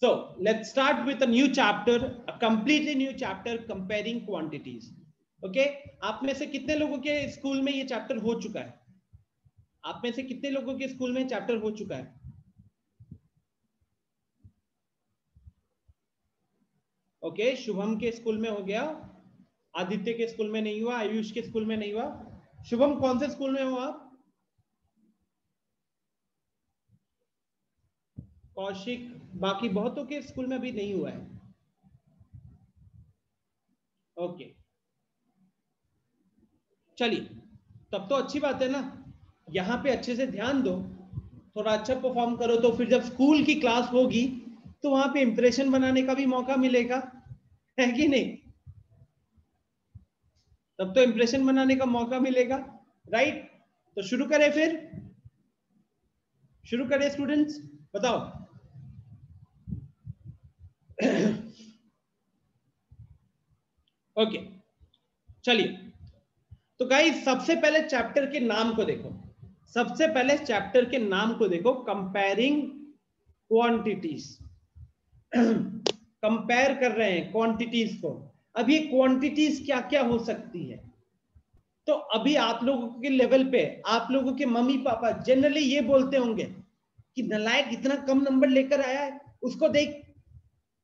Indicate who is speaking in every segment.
Speaker 1: So let's start with a new chapter, a completely new chapter, comparing quantities. Okay, आप में से कितने लोगों के स्कूल में ये चैप्टर हो चुका है? आप में से कितने लोगों के स्कूल में चैप्टर हो चुका है? ओके, शुभम के स्कूल में हो गया, आदित्य के स्कूल में नहीं हुआ, आयुष के स्कूल में नहीं हुआ। शुभम कौन से स्कूल में हो आप? कौशिक, बाकी बहुतों के स्कूल में अभी नहीं हुआ है। ओके, चलिए, तब तो अच्छी बात है ना। यहाँ पे अच्छे से ध्यान दो, थोड़ा अच्छा परफॉर्म करो, तो फिर जब स्कूल की क्लास होगी तो वहां पे इंप्रेशन बनाने का भी मौका मिलेगा, है कि नहीं? तब तो इंप्रेशन बनाने का मौका मिलेगा, राइट? तो शुरू करें, फिर शुरू करें स्टूडेंट्स, बताओ। ओके, चलिए, तो गाइस सबसे पहले चैप्टर के नाम को देखो, सबसे पहले चैप्टर के नाम को देखो, कंपेयरिंग क्वांटिटीज। कंपेयर कर रहे हैं क्वांटिटीज को। अब ये क्वांटिटीज क्या क्या हो सकती है? तो अभी आप लोगों के लेवल पे आप लोगों के मम्मी पापा जनरली ये बोलते होंगे कि नालायक इतना कम नंबर लेकर आया है, उसको देख,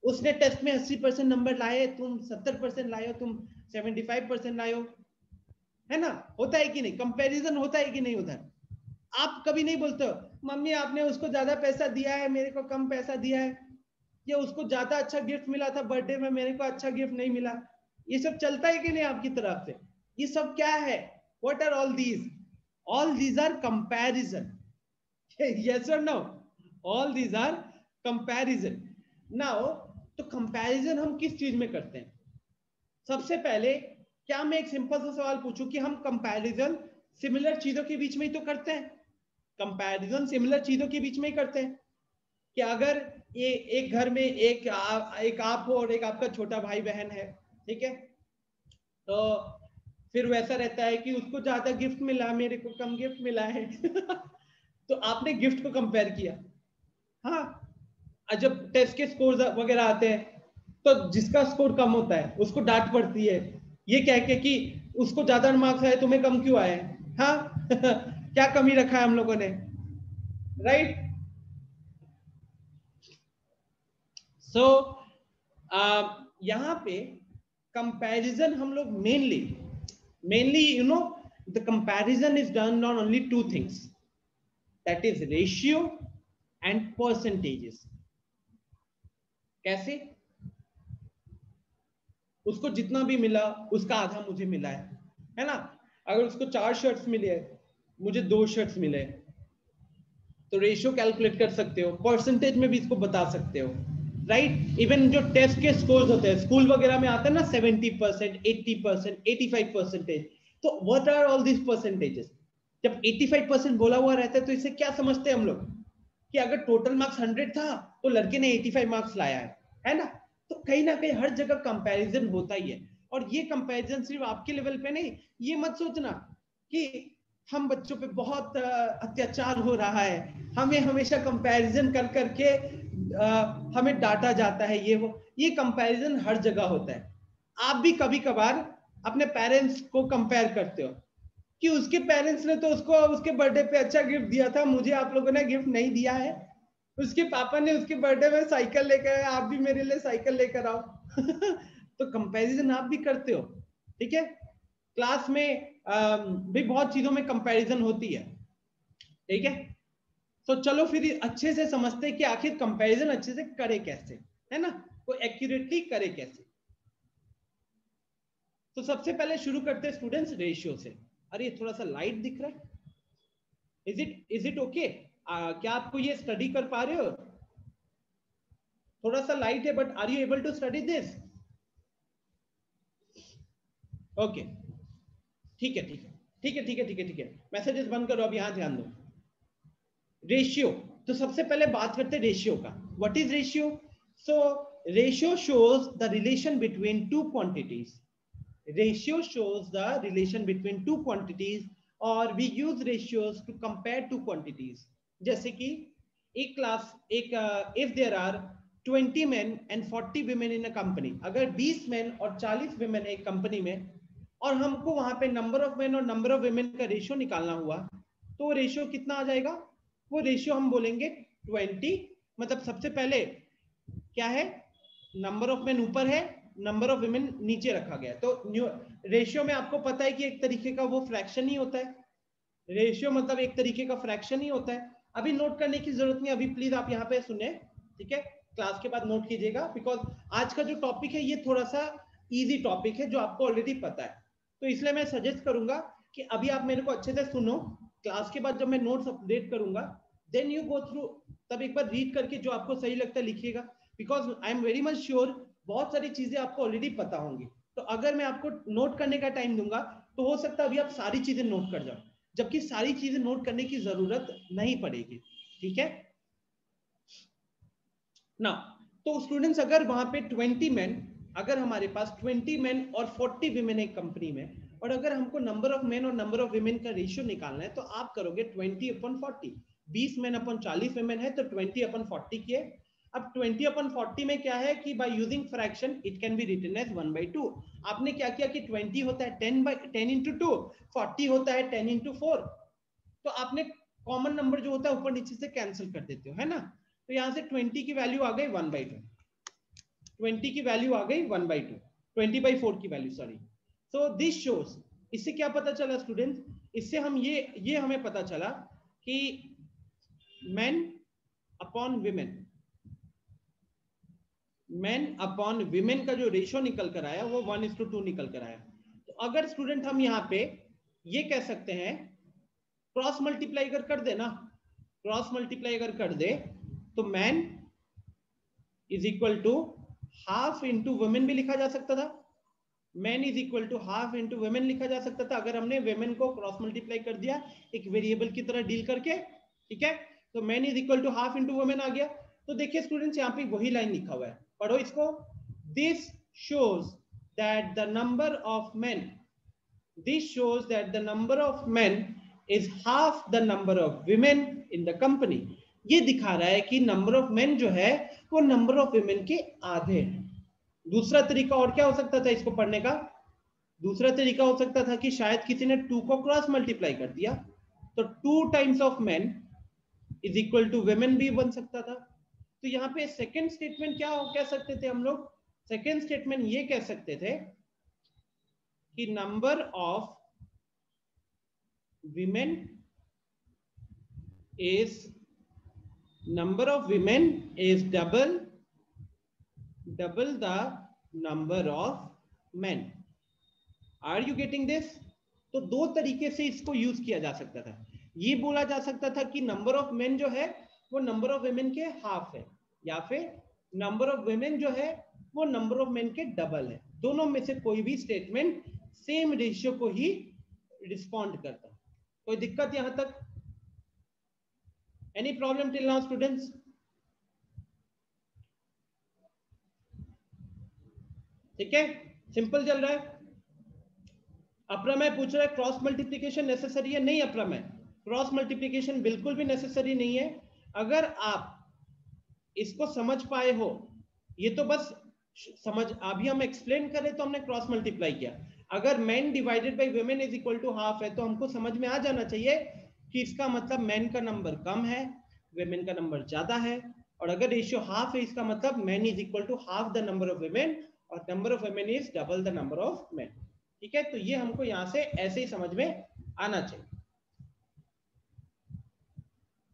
Speaker 1: उसने टेस्ट में 80% नंबर लाए, तुम 70% लाए हो, तुम 75% लाए हो, है ना? होता है कि नहीं? कंपैरिजन होता है कि नहीं होता है? आप कभी नहीं बोलते हो मम्मी आपने उसको ज्यादा पैसा दिया है, मेरे को कम पैसा दिया है, या उसको ज्यादा अच्छा गिफ्ट मिला था बर्थडे में, मेरे को अच्छा गिफ्ट नहीं मिला? ये सब चलता है कि नहीं आपकी तरफ से? ये सब क्या है? What are all these? All these are comparison. Yes और no? All these are comparison. Now, तो कंपैरिजन हम किस चीज में करते हैं? सबसे पहले क्या मैं एक सिंपल सा सवाल पूछूं कि हम कंपैरिजन सिमिलर चीजों के बीच में ही तो करते हैं। कंपैरिजन सिमिलर चीजों के बीच में ही करते हैं कि अगर ये एक घर में एक आप हो और एक आपका छोटा भाई बहन है, ठीक है, तो फिर वैसा रहता है कि उसको ज्यादा गिफ्ट मिला, मेरे को कम गिफ्ट मिला है। तो आपने गिफ्ट को कंपेयर किया। हाँ, जब टेस्ट के स्कोर वगैरह आते हैं तो जिसका स्कोर कम होता है उसको डांट पड़ती है, ये कह के कि उसको ज्यादा मार्क्स आए, तुम्हें कम क्यों आए? हाँ। क्या कमी रखा है हम लोगों ने, राइट? सो यहाँ पे कंपैरिजन हम लोग mainly the comparison is done on only two things, that is ratio and percentages. कैसे? उसको जितना भी मिला उसका आधा मुझे मिला है ना? अगर उसको 4 शर्ट्स मिले हैं, मुझे 2 शर्ट्स मिले, तो रेशियो कैलकुलेट कर सकते हो, परसेंटेज में भी इसको बता सकते हो, राइट? इवन जो टेस्ट के स्कोर्स होते हैं स्कूल वगैरह में आते हैं ना, 70%, 80%, 85%, तो what are all this percentages? जब 85% बोला हुआ रहता है तो इसे क्या समझते हैं हम लोग कि अगर टोटल मार्क्स 100 था तो लड़के ने 85 मार्क्स लाया है ना? तो कहीं ना कहीं हर जगह कंपैरिजन होता ही है। और ये कंपैरिजन सिर्फ आपके लेवल पे नहीं, ये मत सोचना कि हम बच्चों पे बहुत अत्याचार हो रहा है, हमें हमेशा कंपैरिजन कर करके हमें डांटा जाता है, ये कंपैरिजन हर जगह होता है। आप भी कभी कभार अपने पेरेंट्स को कंपेयर करते हो कि उसके पेरेंट्स ने तो उसको उसके बर्थडे पे अच्छा गिफ्ट दिया था, मुझे आप लोगों ने गिफ्ट नहीं दिया है। उसके पापा ने उसके बर्थडे में साइकिल लेकर आए, आप भी मेरे लिए साइकिल लेकर आओ। तो कंपैरिजन आप भी करते हो, ठीक है? क्लास में भी बहुत चीजों में कंपैरिजन होती है, ठीक है? तो चलो फिर अच्छे से समझते हैं कि आखिर कंपैरिजन अच्छे से करे कैसे, है ना? वो एक्यूरेटली करे कैसे। तो सबसे पहले शुरू करते हैं स्टूडेंट्स रेशियो से। अरे थोड़ा सा लाइट दिख रहा है, इज इट ओके? क्या आपको ये स्टडी कर पा रहे हो? थोड़ा सा लाइट है, but are you able to study this? Okay, ठीक है, ठीक है, ठीक है, ठीक है, ठीक है, ठीक है, मैसेजेस बंद करो, अब यहां ध्यान दो। रेशियो, तो सबसे पहले बात करते हैं रेशियो का। What is ratio? So ratio shows the relation between two quantities. Ratio shows the relation between two quantities, और we use ratios to compare two quantities. जैसे कि एक क्लास, एक if there are 20 men and 40 women in a company, अगर 20 men और 40 women एक company में, और हमको वहां पे नंबर ऑफ मेन और नंबर ऑफ women का रेशियो निकालना हुआ, तो रेशियो कितना आ जाएगा? वो रेशियो हम बोलेंगे 20, मतलब सबसे पहले क्या है, नंबर ऑफ मेन ऊपर है, नंबर ऑफ women नीचे रखा गया। तो रेशियो में आपको पता है कि एक तरीके का वो फ्रैक्शन ही होता है, रेशियो मतलब एक तरीके का फ्रैक्शन ही होता है। अभी नोट करने की जरूरत नहीं, अभी प्लीज आप यहाँ पे सुने, ठीक है, क्लास के बाद नोट कीजिएगा, बिकॉज आज का जो टॉपिक है ये थोड़ा सा इजी टॉपिक है जो आपको ऑलरेडी पता है, तो इसलिए मैं सजेस्ट करूंगा कि अभी आप मेरे को अच्छे से सुनो, क्लास के बाद जब मैं नोट्स अपडेट करूंगा देन यू गो थ्रू, तब एक बार रीड करके जो आपको सही लगता है लिखिएगा, because I am very much sure बहुत सारी चीजें आपको ऑलरेडी पता होंगी, तो अगर मैं आपको नोट करने का टाइम दूंगा तो हो सकता है अभी आप सारी चीजें नोट कर जाओ, जबकि सारी चीजें नोट करने की जरूरत नहीं पड़ेगी, ठीक है ना। तो स्टूडेंट्स अगर वहां पे 20 मैन, अगर हमारे पास 20 मैन और 40 विमेन एक कंपनी में, और अगर हमको नंबर ऑफ मैन और नंबर ऑफ विमेन का रेशियो निकालना है, तो आप करोगे 20/40, 20 मैन अपन 40 विमेन है तो 20/40 किए। अब 20/40 में क्या है कि by using fraction it can be written as 1/2। आपने क्या किया कि 20 होता है 10 into 2, 40 होता है 10 into 4, तो आपने कॉमन नंबर जो होता है ऊपर नीचे से कैंसिल कर देते हो, है ना। तो यहां से 20 की वैल्यू आ गई 1/2, 20 की वैल्यू आ गई 1/2, 20/4 की value, sorry. So this shows, इससे क्या पता चला स्टूडेंट्स, इससे हम ये हमें पता चला कि men upon women, men upon women का जो रेशियो निकल कर आया वो 1:2 निकल कर आया। तो अगर स्टूडेंट हम यहाँ पे ये कह सकते हैं, क्रॉस मल्टीप्लाई अगर कर दे ना, क्रॉस मल्टीप्लाई अगर कर दे तो man is equal to half into women भी लिखा जा सकता था, man is equal to half into women लिखा जा सकता था, अगर हमने वुमेन को क्रॉस मल्टीप्लाई कर दिया एक वेरिएबल की तरह डील करके, ठीक है। तो man is equal to half into women आ गया। तो देखिए स्टूडेंट्स यहाँ पे वही लाइन लिखा हुआ है, पढ़ो इसको। This shows that the number of man, this shows that the number of men is half the number of women in the company। ये दिखा रहा है कि नंबर ऑफ मेन जो है वो नंबर ऑफ वुमेन के आधे है। दूसरा तरीका और क्या हो सकता था इसको पढ़ने का, दूसरा तरीका हो सकता था कि शायद किसी ने 2 को क्रॉस मल्टीप्लाई कर दिया, तो 2 times of men is equal to women भी बन सकता था। तो यहाँ पे सेकेंड स्टेटमेंट क्या कह सकते थे हम लोग, सेकेंड स्टेटमेंट ये कह सकते थे कि number of women is double the number of men। Are you getting this? तो दो तरीके से इसको यूज किया जा सकता था। ये बोला जा सकता था कि नंबर ऑफ मेन जो है वो नंबर ऑफ वुमेन के हाफ है, या फिर नंबर ऑफ वुमेन जो है वो नंबर ऑफ मेन के डबल है। दोनों में से कोई भी स्टेटमेंट सेम रेशियो को ही रिस्पॉन्ड करता। कोई दिक्कत यहां तक? Any problem till now students? ठीक है, सिंपल चल रहा है। अप्रमेय पूछ रहा है क्रॉस मल्टीप्लिकेशन नेसेसरी है? नहीं अप्रमेय, क्रॉस मल्टीप्लिकेशन बिल्कुल भी नेसेसरी नहीं है। अगर आप इसको समझ पाए हो, ये तो बस समझ, अभी हम एक्सप्लेन करें तो हमने क्रॉस मल्टीप्लाई किया। अगर men divided by women is equal to half है तो हमको समझ में आ जाना चाहिए कि इसका मतलब मेन का नंबर कम है, वुमेन का नंबर ज्यादा है, और अगर रेशियो हाफ है इसका मतलब men is equal to half the number of women और number of women is double the number of men. ठीक है, तो ये हमको यहां से ऐसे ही समझ में आना चाहिए।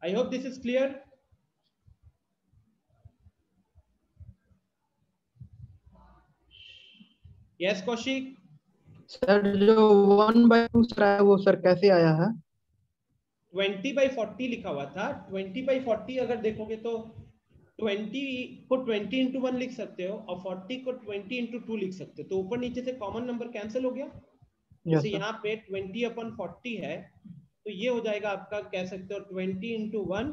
Speaker 1: I hope this is clear. Yes Kaushik.
Speaker 2: Sir जो 1/2 सर है वो सर कैसे आया है?
Speaker 1: 20/40 लिखा हुआ था। 20/40 अगर देखोगे तो 20 को 20 into 1 लिख सकते हो और 40 को 20 into 2 लिख सकते हो, तो ऊपर नीचे से कॉमन नंबर कैंसिल हो गया। जैसे यहाँ पे 20/40 है तो ये हो जाएगा आपका, कह सकते हो 20 into 1,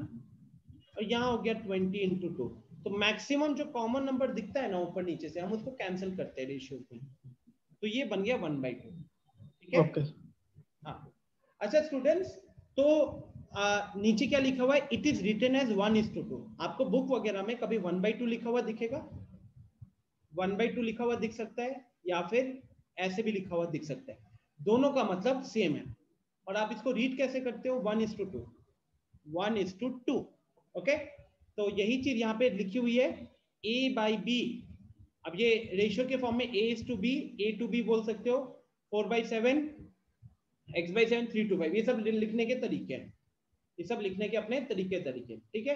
Speaker 1: और यहाँ हो गया 20 into 2। तो मैक्सिमम जो कॉमन नंबर दिखता है ना ऊपर नीचे से, हम उसको कैंसिल करते हैं रेशियो में, तो ये बन गया 1/2। ठीक है,
Speaker 2: ओके।
Speaker 1: हाँ। अच्छा स्टूडेंट्स, तो नीचे क्या लिखा हुआ है, इट इज रिटन एज 1:2। आपको बुक वगैरह में कभी 1/2 लिखा हुआ दिखेगा, 1/2 लिखा हुआ दिख सकता है, या फिर ऐसे भी लिखा हुआ दिख सकता है, दोनों का मतलब सेम है। और आप इसको रीड कैसे करते हो, 1:2, 1:2। ओके, तो यही चीज यहाँ पे लिखी हुई है, A/B। अब ये रेशियो के फॉर्म में A:B, A:B बोल सकते हो, 4/7, X/7, 3/5, ये सब लिखने के तरीके हैं, ये सब लिखने के अपने तरीके। ठीक है,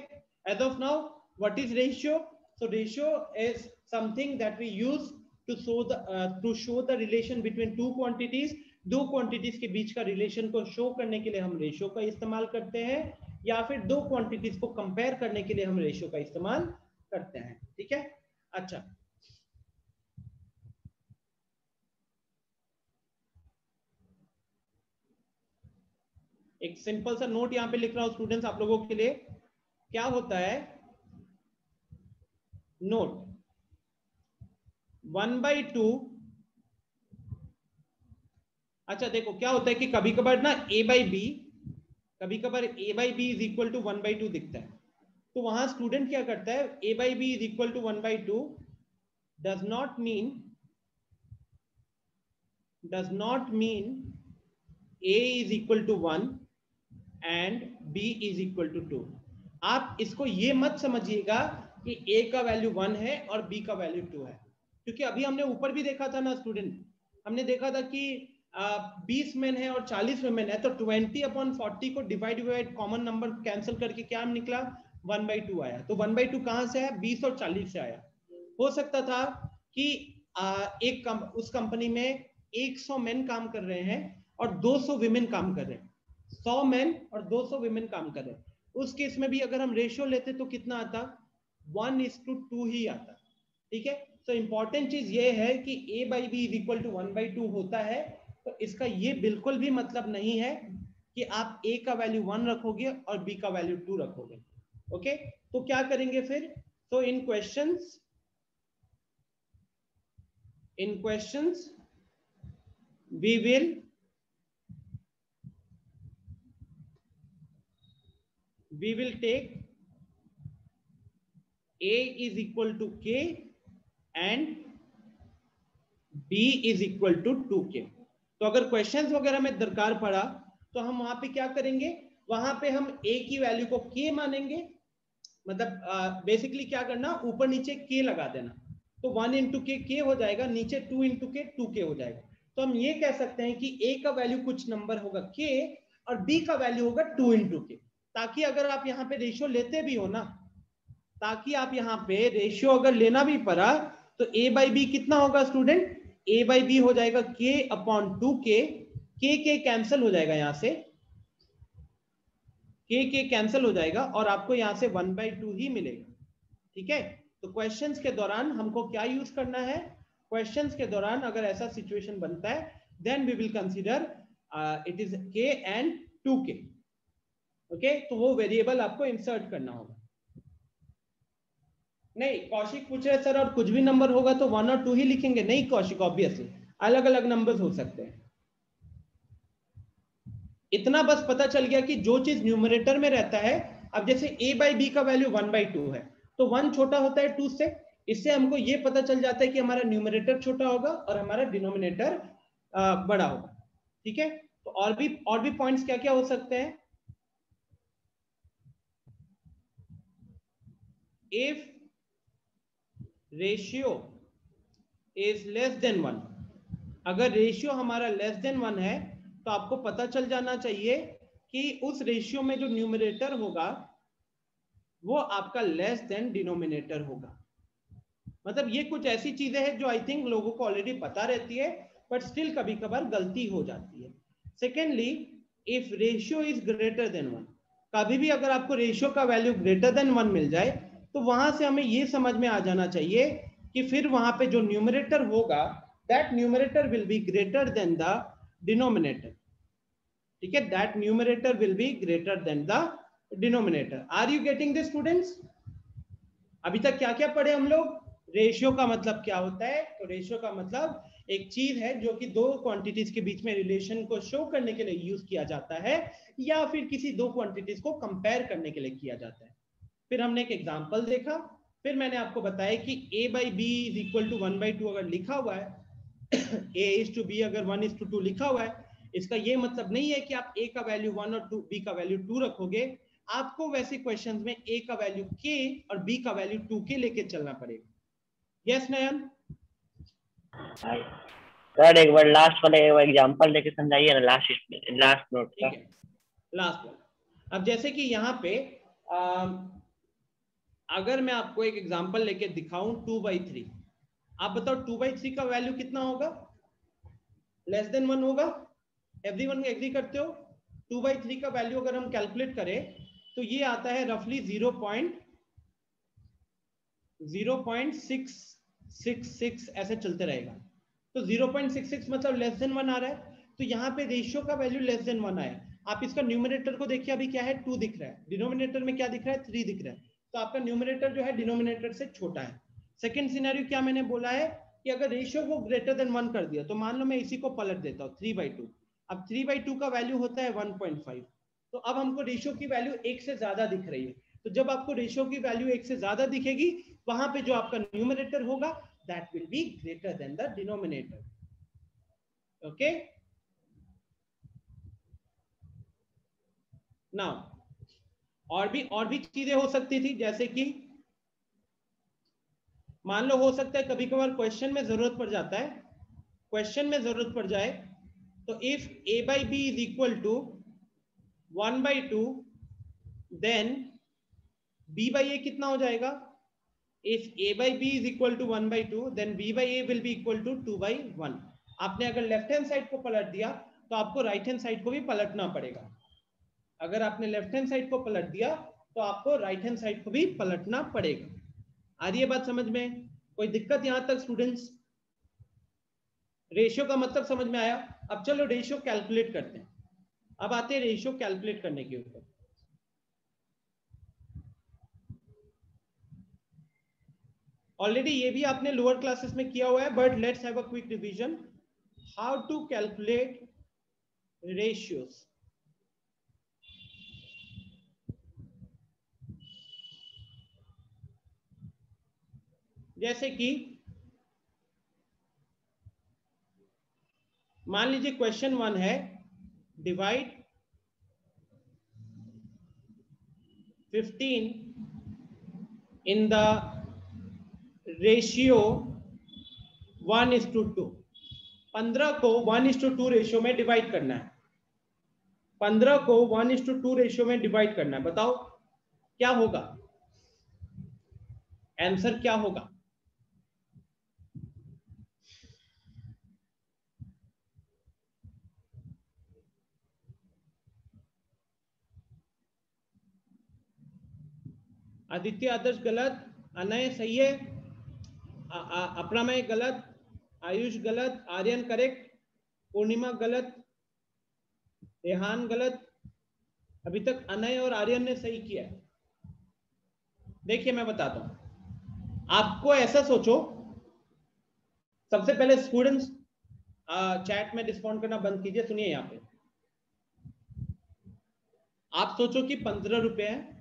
Speaker 1: as of now what is ratio? So ratio is something that we use to show the relation between two quantities. दो क्वांटिटीज के बीच का रिलेशन को शो करने के लिए हम रेशियो का इस्तेमाल करते हैं, या फिर दो क्वांटिटीज को कंपेयर करने के लिए हम रेशियो का इस्तेमाल करते हैं। ठीक है, अच्छा, एक सिंपल सा नोट यहां पे लिख रहा हूं स्टूडेंट्स आप लोगों के लिए। क्या होता है नोट, 1/2। अच्छा देखो क्या होता है कि कभी कभार ना A/B, कभी कभार A/B इज इक्वल टू 1/2 दिखता है, तो वहां स्टूडेंट क्या करता है, A/B is equal to 1/2 does not mean A is equal to 1 and B is equal to 2। आप इसको ये मत समझिएगा कि A का वैल्यू 1 है और B का वैल्यू 2 है, क्योंकि अभी हमने ऊपर भी देखा था ना स्टूडेंट, हमने देखा था कि 20 मेन है और 40 वुमेन है, तो 20/40 को डिवाइड कॉमन नंबर कैंसिल करके क्या निकला, 1/2 आया। तो 1/2 कहां से आया, 20 और 40 से आया। हो सकता था कि उस कंपनी में 100 मेन काम कर रहे हैं और 200 विमेन काम कर रहे हैं, 100 मेन और 200 विमेन काम कर रहे हैं, उस केस में भी अगर हम रेशियो लेते तो कितना आता, 1:2 ही आता। ठीक है, तो इंपॉर्टेंट चीज ये है कि A/B इज इक्वल टू 1/2 होता है, तो इसका ये बिल्कुल भी मतलब नहीं है कि आप A का वैल्यू 1 रखोगे और B का वैल्यू 2 रखोगे। ओके, तो क्या करेंगे फिर, तो इन questions we will take A is equal to K and B is equal to 2K। तो अगर क्वेश्चंस वगैरह में दरकार पड़ा तो हम वहां पे क्या करेंगे, वहां पे हम A की वैल्यू को K मानेंगे, मतलब बेसिकली क्या करना, ऊपर नीचे K लगा देना, तो 1 इंटू के K हो जाएगा, नीचे 2 इंटू के 2K हो जाएगा। तो हम ये कह सकते हैं कि A का वैल्यू कुछ नंबर होगा K और B का वैल्यू होगा 2 इंटू के, ताकि अगर आप यहाँ पे रेशियो लेते भी हो ना, ताकि आप यहाँ पे रेशियो अगर लेना भी पड़ा तो A/B कितना होगा स्टूडेंट, A/B हो जाएगा K/2K, K कैंसिल हो जाएगा, यहाँ से K कैंसिल हो जाएगा और आपको यहाँ से 1/2 ही मिलेगा। ठीक है, तो क्वेश्चंस के दौरान हमको क्या यूज करना है, क्वेश्चंस के दौरान अगर ऐसा सिचुएशन बनता है then we will consider it is K and 2K। Okay, तो वो वेरिएबल आपको इंसर्ट करना होगा। नहीं, कौशिक पूछ रहे सर और कुछ भी नंबर होगा तो 1 और 2 ही लिखेंगे, नहीं कौशिक, ऑब्वियसली अलग अलग नंबर्स हो सकते हैं। इतना बस पता चल गया कि जो चीज न्यूमरेटर में रहता है, अब जैसे A/B का वैल्यू 1/2 है, तो 1 छोटा होता है 2 से, इससे हमको ये पता चल जाता है कि हमारा न्यूमरेटर छोटा होगा और हमारा डिनोमिनेटर बड़ा होगा। ठीक है, तो और भी पॉइंट्स क्या क्या हो सकते हैं, if ratio is less than 1, अगर रेशियो हमारा लेस देन 1 है तो आपको पता चल जाना चाहिए कि उस रेशियो में जो न्यूमरेटर होगा वो आपका लेस देन डिनोमिनेटर होगा। मतलब ये कुछ ऐसी चीजें हैं जो आई थिंक लोगों को ऑलरेडी पता रहती है, बट स्टिल कभी कभार गलती हो जाती है। Secondly, if ratio is greater than 1, कभी भी अगर आपको रेशियो का वैल्यू ग्रेटर देन 1 मिल जाए तो वहां से हमें ये समझ में आ जाना चाहिए कि फिर वहां पे जो न्यूमरेटर होगा that numerator will be greater than the denominator. ठीक है, that numerator will be greater than the denominator. Are you getting this students? अभी तक क्या क्या पढ़े हम लोग, रेशियो का मतलब क्या होता है, तो रेशियो का मतलब एक चीज है जो कि दो क्वांटिटीज के बीच में रिलेशन को शो करने के लिए यूज किया जाता है, या फिर किसी दो क्वांटिटीज को कंपेयर करने के लिए किया जाता है। फिर हमने एक एग्जांपल देखा, फिर मैंने आपको बताया कि a by b is equal to 1/2 अगर लिखा हुआ है, a is to b अगर 1:2 लिखा हुआ है, इसका ये मतलब नहीं है कि आप a का वैल्यू 1 और b का वैल्यू 2 रखोगे। आपको वैसे क्वेश्चंस में a का वैल्यू k और b का वैल्यू 2k लेके चलना पड़ेगा। यस नयन?
Speaker 3: सर एक बार लास्ट वाले एग्जांपल देके समझाइए ना, लास्ट नोट का।
Speaker 1: ठीक है, लास्ट वाला। अब जैसे कि यहाँ पे अगर मैं आपको एक एग्जांपल लेके दिखाऊं 2/3, आप बताओ 2/3 का वैल्यू कितना होगा? लेस देन 1 होगा। एवरीवन एग्री करते हो? 2/3 का वैल्यू अगर हम कैलकुलेट करें तो ये आता है रफली 0.666 ऐसे चलते रहेगा। तो 0.66 मतलब लेस देन 1 आ रहा है, तो यहाँ पे रेशियो का वैल्यू लेस देन 1 आया। आप इसका न्यूमरेटर को देखिए, अभी क्या है 2 दिख रहा है, डिनोमिनेटर में क्या दिख रहा है 3 दिख रहा है, तो आपका न्यूमरेटर जो है डिनोमिनेटर से छोटा है। सेकंड सिनेरियो क्या मैंने बोला है कि अगर रेशियो को ग्रेटर देन 1 कर दिया, तो मान लो मैं इसी को पलट देता हूँ 3/2। अब 3/2 का वैल्यू होता है 1.5, तो अब हमको रेशियो की वैल्यू 1 से ज्यादा दिख रही है। तो जब आपको रेशियो की वैल्यू 1 से ज्यादा दिखेगी, वहां पे जो आपका न्यूमरेटर होगा that will be greater than the denominator. Okay, now और भी चीजें हो सकती थी, जैसे कि मान लो हो सकता है कभी कभार क्वेश्चन में जरूरत पड़ जाता है, क्वेश्चन में जरूरत पड़ जाए तो if a by b is equal to 1/2 then b by a कितना हो जाएगा? If a by b is equal to 1/2 then b by a will be equal to 2/1। आपने अगर लेफ्ट हैंड साइड को पलट दिया तो आपको राइट हैंड साइड को भी पलटना पड़ेगा। अगर आपने लेफ्ट हैंड साइड को पलट दिया तो आपको राइट हैंड साइड को भी पलटना पड़ेगा। आ रही है बात समझ में? कोई दिक्कत यहां तक स्टूडेंट्स? रेशियो का मतलब समझ में आया? अब चलो रेशियो कैलकुलेट करते हैं। अब आते हैं रेशियो कैलकुलेट करने के ऊपर। ऑलरेडी ये भी आपने लोअर क्लासेस में किया हुआ है, but let's have a quick revision how to calculate ratios. जैसे कि मान लीजिए क्वेश्चन 1 है, डिवाइड 15 इन द रेशियो 1:2। 15 को 1:2 रेशियो में डिवाइड करना है। 15 को 1:2 रेशियो में डिवाइड करना है। बताओ क्या होगा? आंसर क्या होगा? आदित्य आदर्श गलत, अनय सही है, अपना में गलत, आयुष गलत, आर्यन करेक्ट, पूर्णिमा गलत, रेहान गलत। अभी तक अनय और आर्यन ने सही किया है। देखिए मैं बताता हूं आपको, ऐसा सोचो, सबसे पहले स्टूडेंट्स चैट में रिस्पॉन्ड करना बंद कीजिए। सुनिए, यहां पे आप सोचो कि 15 रुपए है,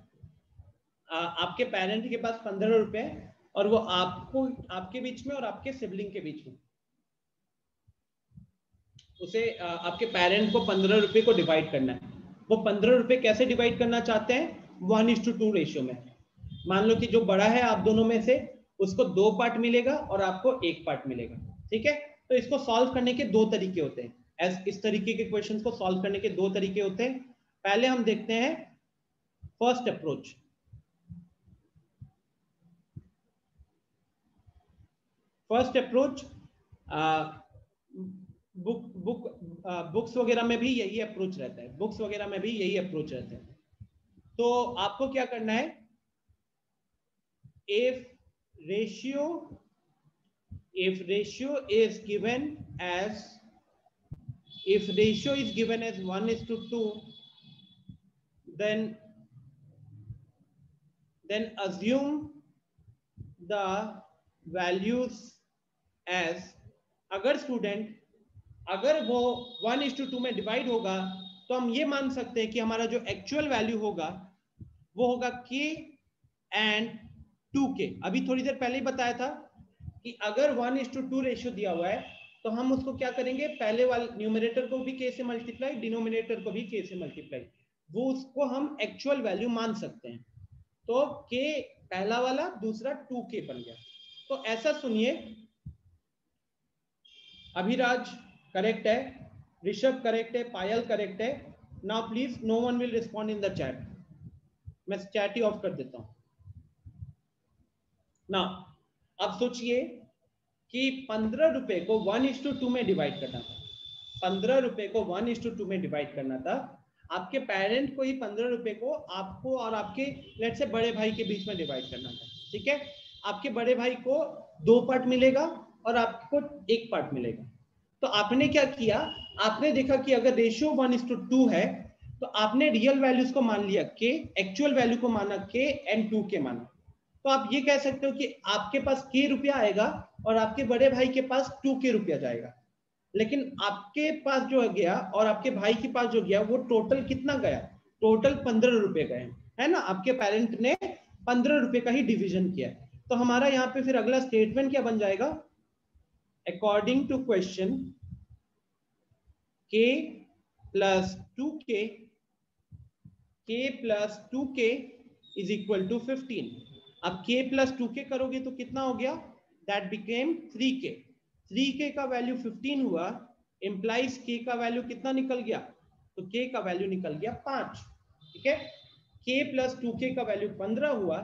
Speaker 1: आपके पेरेंट के पास 15 रुपए, और वो आपको, आपके बीच में और आपके सिबलिंग के बीच में, उसे आपके पेरेंट को 15 रुपए को डिवाइड करना है। वो 15 रुपए कैसे डिवाइड करना चाहते हैं? 1:2 रेशियो में। मान लो कि जो बड़ा है आप दोनों में से, उसको 2 पार्ट मिलेगा और आपको 1 पार्ट मिलेगा। ठीक है, तो इसको सॉल्व करने के 2 तरीके होते हैं। इस तरीके के क्वेश्चंस को सॉल्व करने के 2 तरीके होते हैं। पहले हम देखते हैं first approach. First approach books वगैरह में भी यही अप्रोच रहता है, बुक्स वगैरह में भी यही अप्रोच रहता है। तो आपको क्या करना है, if ratio is given as 1:2, then assume the values as अगर स्टूडेंट अगर वो 1:2 में डिवाइड होगा तो हम ये मान सकते हैं कि हमारा जो एक्चुअल वैल्यू होगा वो होगा k एंड 2k। अभी थोड़ी देर पहले ही बताया था कि अगर 1:2 रेशियो दिया हुआ है तो हम उसको क्या करेंगे, पहले वाले न्यूमरेटर को भी k से मल्टीप्लाई, डिनोमिनेटर को भी k से मल्टीप्लाई, वो उसको हम एक्चुअल वैल्यू मान सकते हैं। तो k पहला वाला, दूसरा 2k बन गया। तो ऐसा सुनिए, अभिराज करेक्ट है, ऋषभ करेक्ट है, पायल करेक्ट है। Now please no one will respond in the chat. मैं चैट ही ऑफ कर देता हूं ना। अब सोचिए कि 15 रुपए को 1:2 में डिवाइड करना था, 15 रुपए को 1:2 में डिवाइड करना था। आपके पेरेंट को ही 15 रुपए को आपको और आपके लेट्स से बड़े भाई के बीच में डिवाइड करना था, ठीक है। आपके बड़े भाई को 2 पार्ट मिलेगा और आपको 1 पार्ट मिलेगा। तो आपने क्या किया, आपने देखा कि अगर रेशियो 1:2 है तो आपने रियल वैल्यूज को मान लिया k, एक्चुअल वैल्यू को माना k एंड 2k माना। तो आप ये कह सकते हो कि आपके पास k रुपया आएगा और आपके बड़े भाई के पास 2k रुपया जाएगा। लेकिन आपके पास जो गया और आपके भाई के पास जो गया वो टोटल कितना गया, टोटल 15 रुपए गए, है ना। आपके पेरेंट ने 15 रुपए का ही डिवीजन किया। तो हमारा यहाँ पे फिर अगला स्टेटमेंट क्या बन जाएगा, according to question k plus 2k, k plus 2k is equal to 15। अब k प्लस 2k करोगे तो कितना हो गया, दैट बिकेम 3k। 3k का वैल्यू 15 हुआ, इंप्लाइज k का वैल्यू कितना निकल गया, तो k का वैल्यू निकल गया 5, ठीक है। k प्लस 2k का वैल्यू 15 हुआ,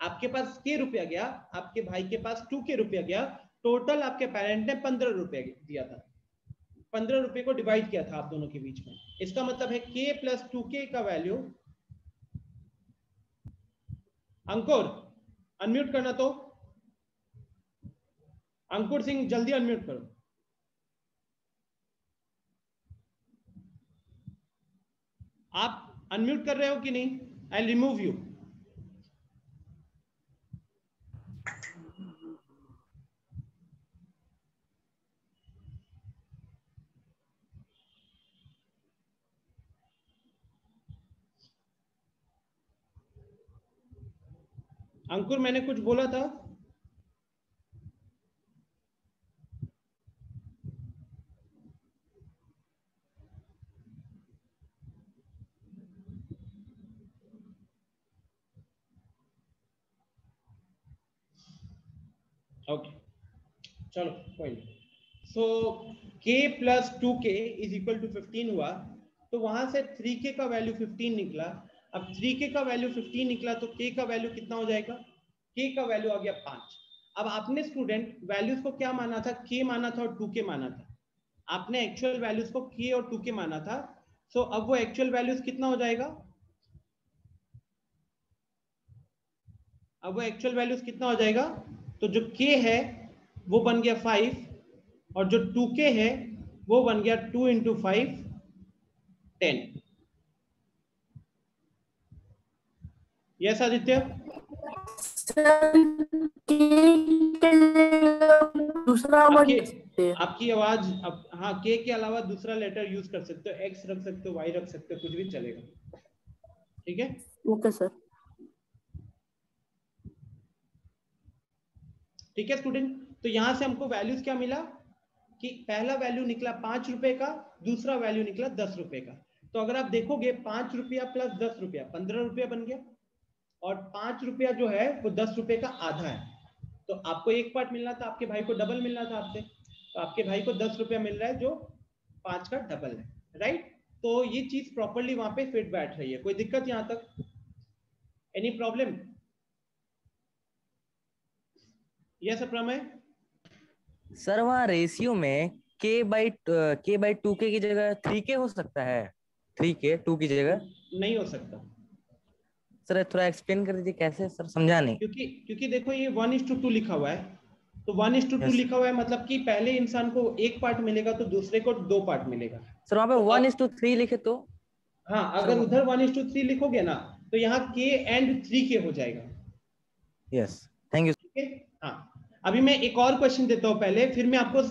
Speaker 1: आपके पास k रुपया गया, आपके भाई के पास 2k रुपया गया, टोटल आपके पेरेंट ने 15 रुपया दिया था, 15 रुपए को डिवाइड किया था आप दोनों के बीच में। इसका मतलब है k प्लस 2k का वैल्यू, अंकुर अनम्यूट करना, तो अंकुर सिंह जल्दी अनम्यूट करो। आप अनम्यूट कर रहे हो कि नहीं, आई रिमूव यू। अंकुर मैंने कुछ बोला था, ओके चलो कोई नहीं। So k plus 2k is equal to 15 हुआ, तो वहां से 3k का वैल्यू 15 निकला। अब 3k का वैल्यू 15 निकला तो k का वैल्यू कितना हो जाएगा, k का वैल्यू आ गया 5। अब आपने स्टूडेंट वैल्यूज को क्या माना था, k माना था और 2k माना था। आपने एक्चुअल वैल्यूज को k और 2k माना था। सो अब वो एक्चुअल वैल्यूज कितना हो जाएगा, अब वो एक्चुअल वैल्यूज कितना हो जाएगा, तो जो k है वो बन गया 5 और जो 2k है वो बन गया 2 इंटू 5 10। यस आदित्य,
Speaker 2: दूसरा
Speaker 1: आपकी आवाज अब, हाँ k के अलावा दूसरा लेटर यूज कर सकते हो, x रख सकते हो, y रख सकते हो, कुछ भी चलेगा, ठीक है।
Speaker 2: Okay sir.
Speaker 1: ठीक है स्टूडेंट, तो यहां से हमको वैल्यूज क्या मिला कि पहला वैल्यू निकला 5 रुपए का, दूसरा वैल्यू निकला 10 रुपए का। तो अगर आप देखोगे 5 रुपया प्लस 10 रुपया 15 रुपया बन गया, और 5 रुपया जो है वो 10 रुपए का आधा है। तो आपको 1 पार्ट मिलना था, आपके भाई को डबल मिलना था आपसे, तो आपके भाई को 10 रुपया मिल रहा है जो 5 का डबल है, राइट। तो ये चीज प्रॉपरली वहां पे फिट बैठ रही है। कोई दिक्कत यहां तक, एनी प्रॉब्लम? यस प्रमेय
Speaker 4: सर वहाँ रेशियो में k/2k की जगह 3k हो सकता है, 3k 2 की जगह
Speaker 1: नहीं हो सकता
Speaker 4: सर, थोड़ा एक्सप्लेन कर दीजिए कैसे सर, समझा नहीं।
Speaker 1: क्योंकि देखो ये 1:2 लिखा हुआ है, तो 1:2
Speaker 4: Yes.
Speaker 1: लिखा हुआ है मतलब कि पहले इंसान को 1 पार्ट मिलेगा तो दूसरे को 2 पार्ट मिलेगा।
Speaker 4: सर वहाँ पे 1:3 लिखे तो,
Speaker 1: हाँ अगर उधर 1:3 लिखोगे ना तो यहाँ k एंड 3k हो जाएगा।
Speaker 4: Yes thank you.
Speaker 1: ठीक है, हाँ अभी मैं एक और क्वेश्चन देता हूं पहले, फिर मैं आपको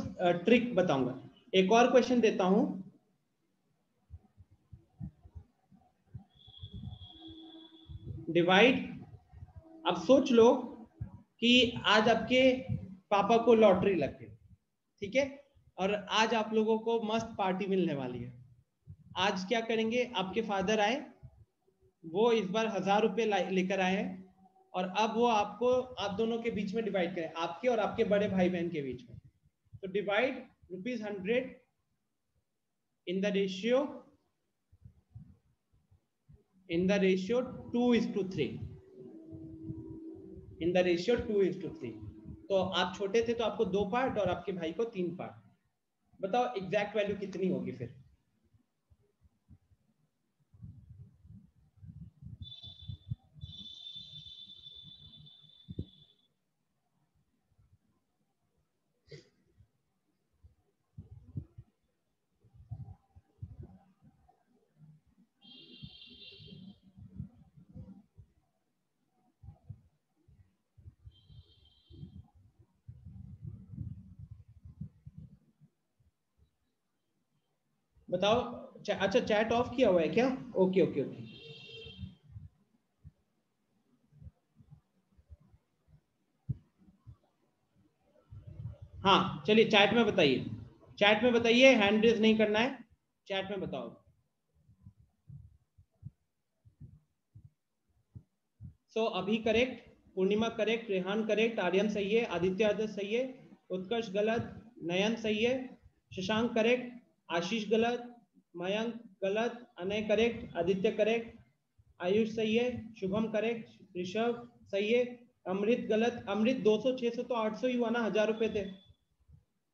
Speaker 1: ट्रिक बताऊंगा। एक और क्वेश्चन देता हूं। डिवाइड, अब सोच लो कि आज आपके पापा को लॉटरी लग गई, ठीक है, और आज आप लोगों को मस्त पार्टी मिलने वाली है। आज क्या करेंगे, आपके फादर आए, वो इस बार 1000 रुपये लेकर आए हैं, और अब वो आपको, आप दोनों के बीच में डिवाइड करें, आपके और आपके बड़े भाई बहन के बीच में। तो divide ₹100 in the ratio 2:3, in the ratio 2:3। तो आप छोटे थे तो आपको 2 पार्ट और आपके भाई को 3 पार्ट। बताओ एग्जैक्ट वैल्यू कितनी होगी फिर? बताओ। अच्छा, चैट ऑफ किया हुआ है क्या? Okay okay okay. हाँ चलिए, चैट में बताइए, चैट में बताइए, हैंड रेज नहीं करना है, चैट में बताओ। सो अभी करेक्ट, पूर्णिमा करेक्ट, रेहान करेक्ट, आर्यन सही है, आदित्य सही है, उत्कर्ष गलत, नयन सही है, शशांक करेक्ट, आशीष गलत, मयंक गलत, अनय करेक्ट, आदित्य करेक्ट, आयुष सही है, शुभम करेक्ट, ऋषभ सही है, अमृत गलत, अमृत 200 600 तो 800 ही हुआ ना, 1000 रुपए थे।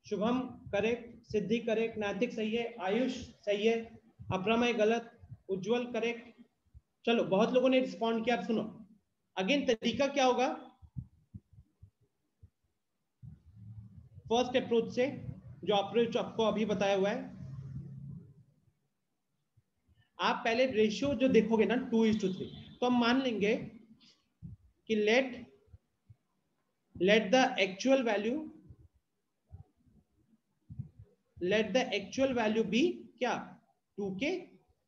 Speaker 1: शुभम करेक्ट, सिद्धि करेक्ट, नैतिक सही है, आयुष सही है, अप्रमय गलत, उज्जवल करेक्ट। चलो बहुत लोगों ने रिस्पॉन्ड किया। सुनो अगेन, तरीका क्या होगा? फर्स्ट अप्रोच से, जो अप्रोच आपको अभी बताया हुआ है, आप पहले रेशियो जो देखोगे ना 2:3, तो हम मान लेंगे कि let the actual value be क्या, 2k।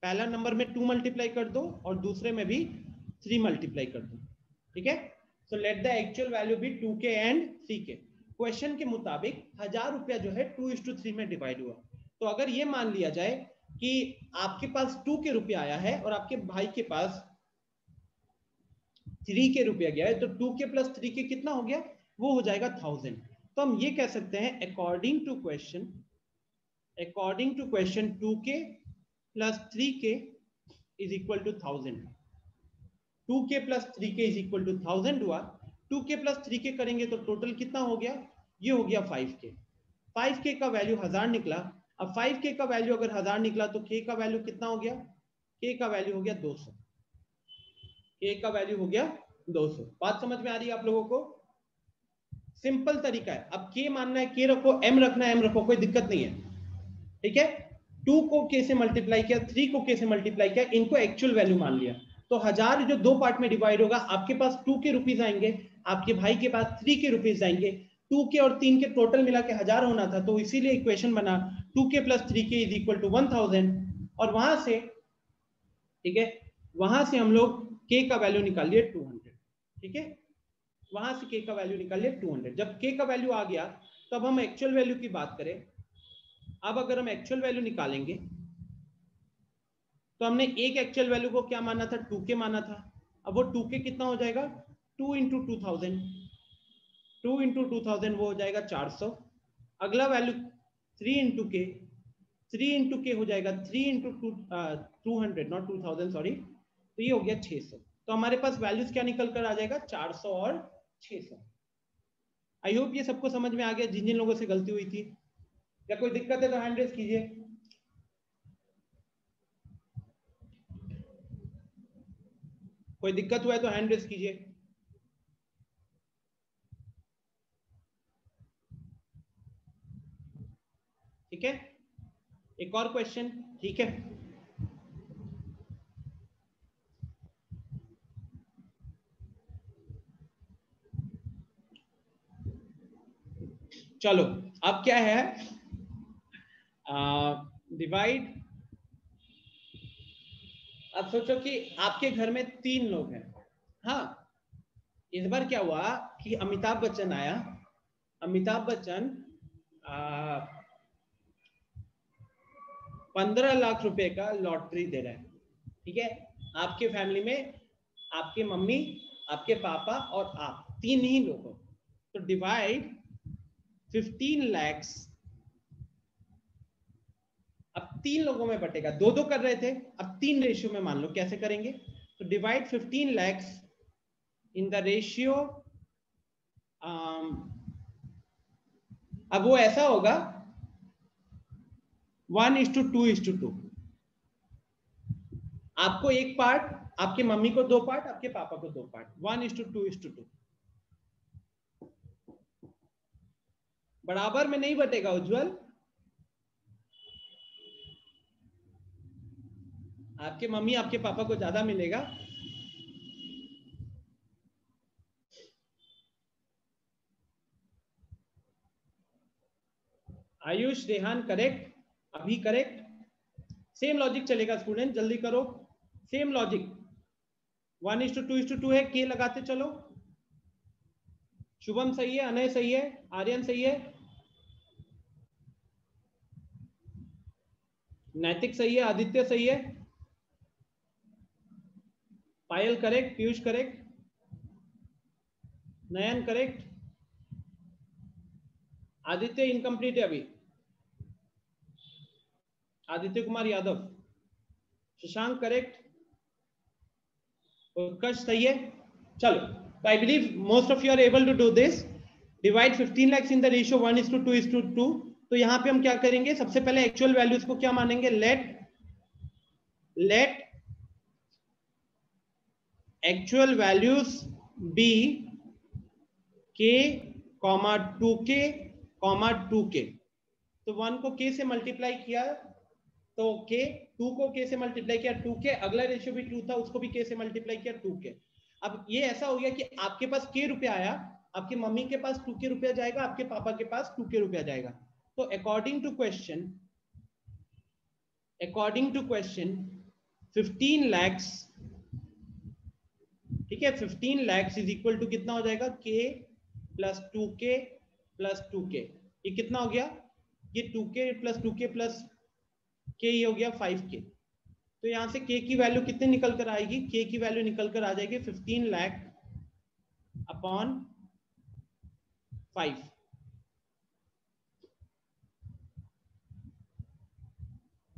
Speaker 1: पहला नंबर में 2 मल्टीप्लाई कर दो और दूसरे में भी 3 मल्टीप्लाई कर दो, ठीक है। So let the actual value be 2k and 3k। Question के मुताबिक 1000 रुपया जो है 2:3 में डिवाइड हुआ। तो अगर ये मान लिया जाए कि आपके पास 2k रुपया आया है और आपके भाई के पास 3k रुपया गया है, तो 2k प्लस 3k कितना हो गया? वो हो जाएगा 1000। तो हम ये कह सकते हैं according to question 2k plus 3k is equal to 1000। 2k plus 3k is equal to 1000 हुआ। 2k प्लस 3k करेंगे तो टोटल कितना हो गया? ये हो गया 5k। 5k का वैल्यू 1000 निकला। अब 5k का वैल्यू अगर 1000 निकला तो k का वैल्यू कितना हो गया? k का वैल्यू हो गया 200। k का वैल्यू हो गया 200। बात समझ में आ रही है आप लोगों को? सिंपल तरीका है। अब k मानना है k रखो, m रखना है m रखो, कोई दिक्कत नहीं है, ठीक है। 2 को k से मल्टीप्लाई किया, 3 को k से मल्टीप्लाई किया, इनको एक्चुअल वैल्यू मान लिया। तो 1000 जो 2 पार्ट में डिवाइड होगा, आपके पास 2 के रुपीज आएंगे, आपके भाई के पास 3 के रुपीज आएंगे। 2 के और 3 के टोटल मिला के 1000 होना था, तो इसीलिए इक्वेशन बना 2k plus 3k is equal to 1000। और वहां से, ठीक है, वहां से हम लोग k का वैल्यू निकाल लिए 200, ठीक है। वहां से k का वैल्यू निकाल लिए 200। जब k का वैल्यू आ गया, तब हम एक्चुअल वैल्यू की बात करें। अब अगर हम एक्चुअल वैल्यू निकालेंगे, तो हमने एक एक्चुअल वैल्यू को क्या माना था? 2k माना था। अब वो 2k कितना हो जाएगा? 2 इंटू 2000, 2 इंटू 2000 वो हो जाएगा 400। अगला वैल्यू 3 इंटू के, 3 इंटू के हो जाएगा 3 इंटू 200, नॉट 2000 सॉरी, तो ये हो गया 600। तो हमारे पास वैल्यूज क्या निकल कर आ जाएगा? 400 और 600। आई होप ये सबको समझ में आ गया, जिन जिन लोगों से गलती हुई थी। या कोई दिक्कत है तो हैंड रेज कीजिए। कोई दिक्कत हुआ है तो हैंड रेज कीजिए। ठीक है, एक और क्वेश्चन, ठीक है। चलो अब क्या है, डिवाइड। अब सोचो कि आपके घर में 3 लोग हैं। हाँ, इस बार क्या हुआ कि अमिताभ बच्चन आया। अमिताभ बच्चन 15 लाख रुपए का लॉटरी दे रहा है। ठीक है, आपके फैमिली में आपके मम्मी, आपके पापा और आप 3 ही लोग हो। तो डिवाइड 15 lakhs। अब 3 लोगों में बटेगा, 2-2 कर रहे थे, अब 3 रेशियो में मान लो। कैसे करेंगे? तो divide 15 lakhs in the ratio. अब वो ऐसा होगा 1:2:2। आपको 1 पार्ट, आपके मम्मी को 2 पार्ट, आपके पापा को 2 पार्ट, 1:2:2। बराबर में नहीं बटेगा उज्जवल। आपके मम्मी आपके पापा को ज्यादा मिलेगा। आयुष, रेहान करेक्ट, अभी करेक्ट। सेम लॉजिक चलेगा स्टूडेंट, जल्दी करो। सेम लॉजिक 1:2:2 है, के लगाते चलो। शुभम सही है, अनय सही है, आर्यन सही है, नैतिक सही है, आदित्य सही है, Payal correct, Piyush correct, Nayan correct, Aditya incomplete है अभी, आदित्य कुमार यादव, शशांक करेक्ट, उत्कर्ष सही है। चलो, I believe most of you are able to do this. Divide 15 lakhs in the ratio 1:2:2। तो यहां पे हम क्या करेंगे? सबसे पहले एक्चुअल वैल्यूज को क्या मानेंगे? Let actual values be k, 2k, 2k। तो 1 को k से मल्टीप्लाई किया तो k, 2 को k से मल्टीप्लाई किया 2k, अगला रेशियो भी 2 था, उसको भी k से मल्टीप्लाई किया 2k। अब ये ऐसा हो गया कि आपके पास k रुपया आया, आपकी मम्मी के पास 2k रुपया जाएगा, आपके पापा के पास 2k रुपया जाएगा। तो अकॉर्डिंग टू क्वेश्चन 15 lakhs, ठीक है, 15 lakhs इज इक्वल टू कितना हो जाएगा? k plus 2k plus 2k। ये कितना हो गया? ये 2k plus 2k plus k, ये हो गया 5k। तो यहां से k की वैल्यू कितनी निकल कर आएगी? k की वैल्यू निकल कर आ जाएगी 15 लाख अपॉन 5।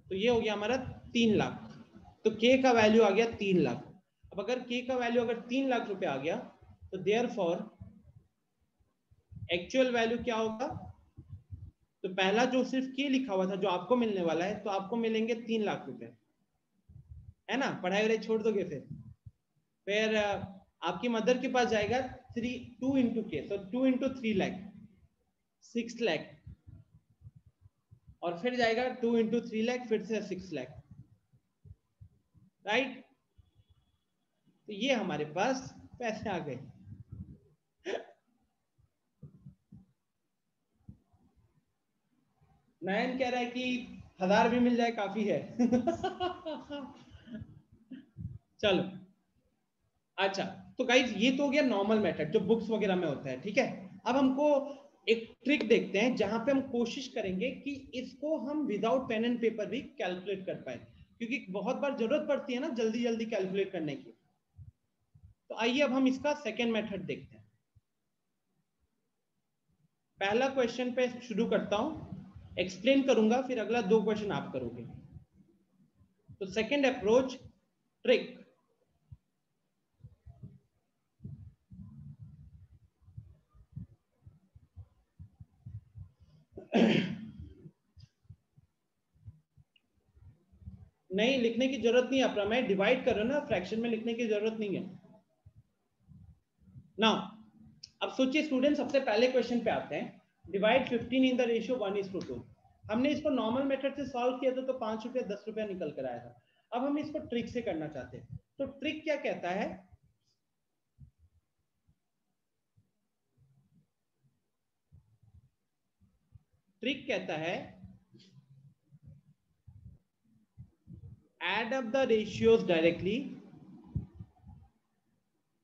Speaker 1: तो ये हो गया हमारा 3 लाख। तो k का वैल्यू आ गया 3 लाख। अब अगर k का वैल्यू अगर 3 लाख रुपए आ गया तो देयरफॉर एक्चुअल वैल्यू क्या होगा? तो पहला जो सिर्फ k लिखा हुआ था, जो आपको मिलने वाला है, तो आपको मिलेंगे 3 लाख रुपए, है ना? पढ़ाई वढ़ाई छोड़ दोगे फिर आपकी मदर के पास जाएगा 2 into k, तो 2 into 3 लाख 6 लाख, और फिर जाएगा 2 into 3 लाख, फिर से 6 लाख, राइट? तो ये हमारे पास पैसे आ गए। नयन कह रहा है कि 1000 भी मिल जाए काफी है। चलो, अच्छा, तो गाइज ये तो हो गया नॉर्मल मेथड जो बुक्स वगैरह में होता है, ठीक है। अब हमको एक ट्रिक देखते हैं जहां पे हम कोशिश करेंगे कि इसको हम विदाउट पेन एंड पेपर भी कैलकुलेट कर पाए, क्योंकि बहुत बार जरूरत पड़ती है ना जल्दी जल्दी कैलकुलेट करने की। तो आइए अब हम इसका सेकेंड मेथड देखते हैं। पहला क्वेश्चन पे शुरू करता हूं, एक्सप्लेन करूंगा, फिर अगला 2 क्वेश्चन आप करोगे। तो सेकेंड अप्रोच, ट्रिक। नहीं, लिखने की जरूरत नहीं है अपना, मैं डिवाइड कर रहा हूं ना, फ्रैक्शन में लिखने की जरूरत नहीं है ना। अब सोचिए स्टूडेंट, सबसे पहले क्वेश्चन पे आते हैं। Divide 15 in the ratio 1:2। हमने इसको नॉर्मल मेथड से सॉल्व किया था तो 5 रुपया 10 रुपया निकल कर आया था। अब हम इसको ट्रिक से करना चाहते हैं। तो ट्रिक क्या कहता है? ट्रिक कहता है add up the ratios directly,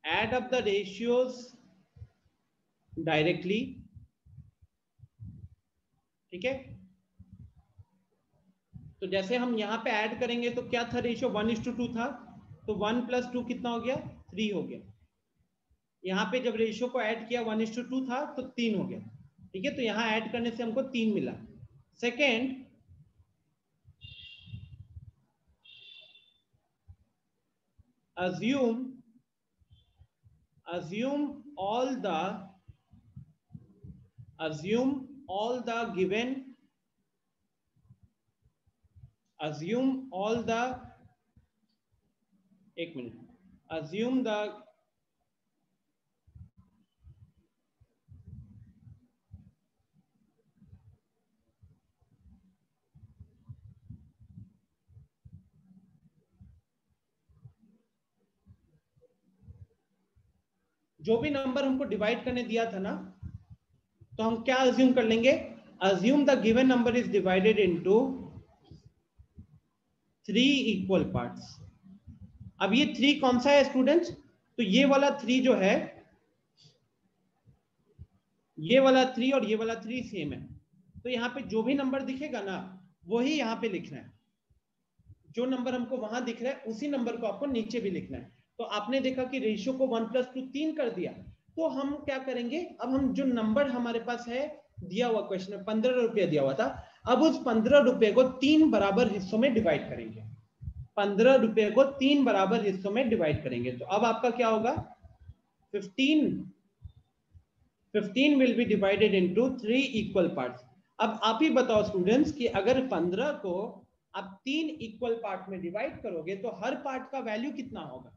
Speaker 1: add up the ratios directly, ठीक है। तो जैसे हम यहां पे ऐड करेंगे तो क्या था रेशियो 1:2 था, तो 1 + 2 कितना हो गया 3 हो गया। यहां पे जब रेशियो को ऐड किया 1:2 था तो 3 हो गया, ठीक है। तो यहां ऐड करने से हमको 3 मिला। Second, assume all the given, एक मिनट, assume the जो भी नंबर हमको डिवाइड करने दिया था ना, तो हम क्या अज्यूम कर लेंगे, assume the given number is divided into 3 equal parts. अब ये 3 कौन सा है स्टूडेंट्स, तो ये वाला 3 जो है, ये वाला 3 और ये वाला 3 सेम है। तो यहाँ पे जो भी नंबर दिखेगा ना वही यहाँ पे लिखना है, जो नंबर हमको वहां दिख रहा है उसी नंबर को आपको नीचे भी लिखना है। तो आपने देखा कि रेशियो को 1 + 2 3 कर दिया, तो हम क्या करेंगे, अब हम जो नंबर हमारे पास है दिया हुआ क्वेश्चन में 15 रुपया दिया हुआ था, अब उस 15 रुपए को 3 बराबर हिस्सों में डिवाइड करेंगे, 15 रुपए को 3 बराबर हिस्सों में डिवाइड करेंगे। तो अब आपका क्या होगा, 15 will be divided into 3 equal parts. अब आप ही बताओ स्टूडेंट्स कि अगर 15 को आप 3 इक्वल पार्ट में डिवाइड करोगे तो हर पार्ट का वैल्यू कितना होगा।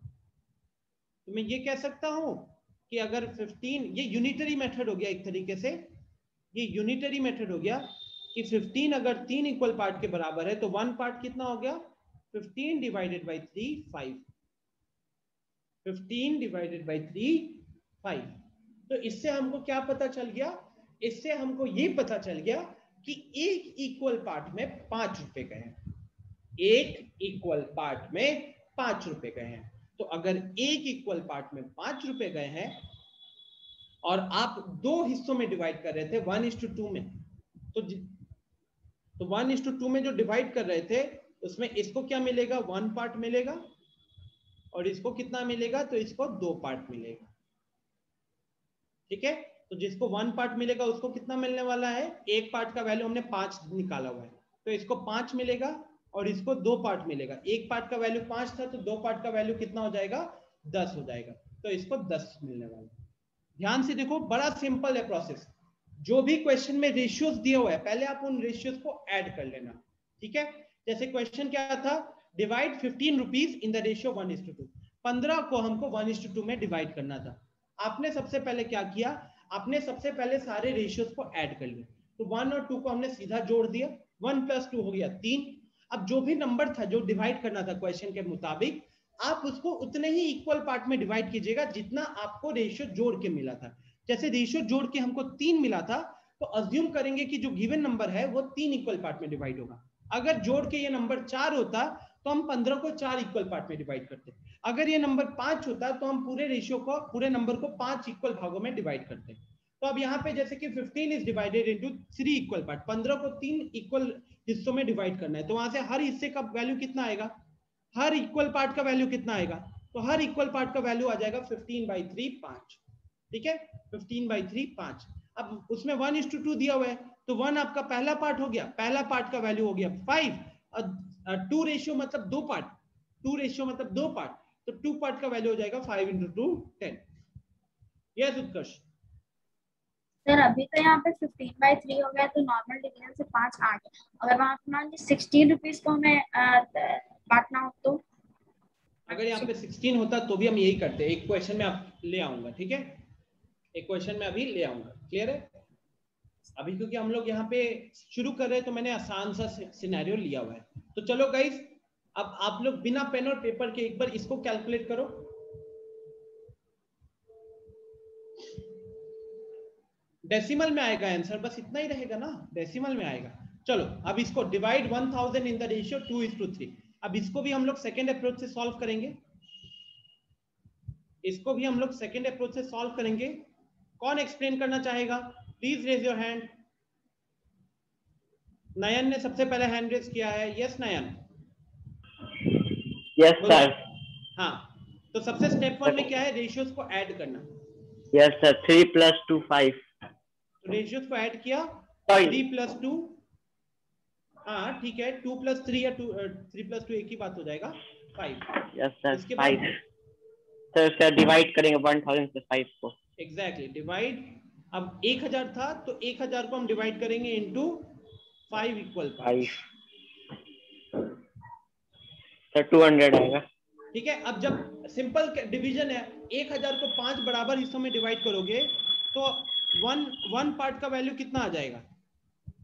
Speaker 1: तो मैं ये कह सकता हूं कि अगर 15, ये यूनिटरी मेथड हो गया एक तरीके से, ये यूनिटरी मेथड हो गया कि 15 अगर 3 इक्वल पार्ट के बराबर है तो 1 पार्ट कितना हो गया, 15 डिवाइडेड बाई 3 5, 15 डिवाइडेड बाई 3 5। तो इससे हमको क्या पता चल गया, इससे हमको ये पता चल गया कि एक इक्वल पार्ट में 5 रुपए गए हैं, एक इक्वल पार्ट में 5 रुपए गए हैं। तो अगर एक इक्वल पार्ट में 5 रुपए गए हैं और आप 2 हिस्सों में डिवाइड कर रहे थे 1:2 में, तो 1:2 में जो डिवाइड कर रहे थे उसमें इसको क्या मिलेगा, 1 पार्ट मिलेगा, और इसको कितना मिलेगा, तो इसको 2 पार्ट मिलेगा, ठीक है। तो जिसको 1 पार्ट मिलेगा उसको कितना मिलने वाला है, एक पार्ट का वैल्यू हमने 5 निकाला हुआ है, तो इसको 5 मिलेगा और इसको 2 पार्ट मिलेगा। एक पार्ट का वैल्यू 5 था तो 2 पार्ट का वैल्यू कितना हो जाएगा, 10 हो जाएगा, तो इसको 10 मिलने वाला है। ध्यान से देखो, बड़ा सिंपल है प्रोसेस। जो भी क्वेश्चन में रेशियोज दिए हुए हैं पहले आप उन रेशियोज को ऐड कर लेना, ठीक है। जैसे क्वेश्चन क्या था, divide 15 rupees in the ratio 1:2। 15 को हमको 1:2 में डिवाइड करना था। आपने सबसे पहले क्या किया, आपने सबसे पहले सारे रेशियोज को ऐड कर लिया। तो 1 और 2 को हमने सीधा जोड़ दिया, 1 + 2 हो गया 3। अब जो भी नंबर था जो डिवाइड करना था क्वेश्चन के मुताबिक, आप उसको उतने ही इक्वल पार्ट में डिवाइड कीजिएगा जितना आपको रेशियो जोड़ के मिला था। जैसे रेशियो जोड़ के हमको 3 मिला था, तो अज्यूम करेंगे कि जो गिवन नंबर है वो 3 इक्वल पार्ट में डिवाइड होगा। अगर जोड़ के ये नंबर 4 होता तो हम 15 को 4 इक्वल पार्ट में डिवाइड करते। अगर ये नंबर 5 होता तो हम पूरे रेशियो को, पूरे नंबर को 5 इक्वल भागों में डिवाइड करते। तो अब यहाँ पे जैसे कि 15 is divided into 3 equal part, 15 को 3 इक्वल हिस्सों में डिवाइड करना है, तो वहां से हर हिस्से का वैल्यू कितना आएगा, हर इक्वल पार्ट का वैल्यू कितना आएगा, तो हर इक्वल पार्ट का वैल्यू आ जाएगा 15/3 5, ठीक है, 15/3 5। अब उसमें 1:2 दिया हुआ है, तो 1 आपका पहला पार्ट हो गया, पहला पार्ट का वैल्यू हो गया 5, और 2 रेशियो मतलब 2 पार्ट, 2 रेशियो मतलब 2 पार्ट, तो 2 पार्ट का वैल्यू हो जाएगा 5 × 2 10। यस उत्कर्ष।
Speaker 5: सर अभी तो यहाँ पे 15/3 हो गया, तो नॉर्मल डिवीजन से 5 आ गया। अगर वहाँ पे मान लीजिए 16 रुपीज को हमें बांटना हो तो,
Speaker 1: अगर यहाँ पे 16 होता तो भी हम यही करते। एक क्वेश्चन में आप ले आऊंगा, ठीक है, एक क्वेश्चन में अभी ले आऊंगा, क्लियर है। अभी क्योंकि हम लोग यहाँ पे शुरू कर रहे हैं तो मैंने आसान सा सिनेरियो लिया हुआ है। तो चलो गाइस, अब आप लोग बिना पेन और पेपर के एक बार इसको कैलकुलेट करो। डेसिमल में आएगा आंसर, बस इतना ही रहेगा ना, डेसिमल में आएगा। चलो अब इसको डिवाइड 1000 इन द रेशियो 2:3। अब इसको भी हम लोग सेकेंड अप्रोच से सॉल्व करेंगे, इसको भी हम लोग सेकेंड अप्रोच से सॉल्व करेंगे। कौन एक्सप्लेन करना चाहेगा? Please raise your hand. Nayan ने सबसे पहले हैंड रेज किया है। यस नयन।
Speaker 3: Yes sir.
Speaker 1: हाँ, तो सबसे स्टेप 1 में क्या है? रेशियोज को ऐड करना।
Speaker 3: Yes sir. 3 + 2 5।
Speaker 1: तो रेशियोज को ऐड किया, 3 + 2, हाँ ठीक है, 2 + 3 या 3 + 2 एक ही बात हो जाएगा, 5।
Speaker 3: Yes sir.
Speaker 1: इसके
Speaker 3: 5
Speaker 1: बाद
Speaker 3: सर उसका डिवाइड करेंगे 1000 से 5 को।
Speaker 1: Exactly divide. अब 1000 था तो 1000 को हम डिवाइड करेंगे इनटू 5 इक्वल 5
Speaker 3: सर 200 आएगा।
Speaker 1: ठीक है। अब जब सिंपल डिवीजन है, 1000 को 5 बराबर हिस्सों में डिवाइड करोगे तो वन पार्ट का वैल्यू कितना आ जाएगा?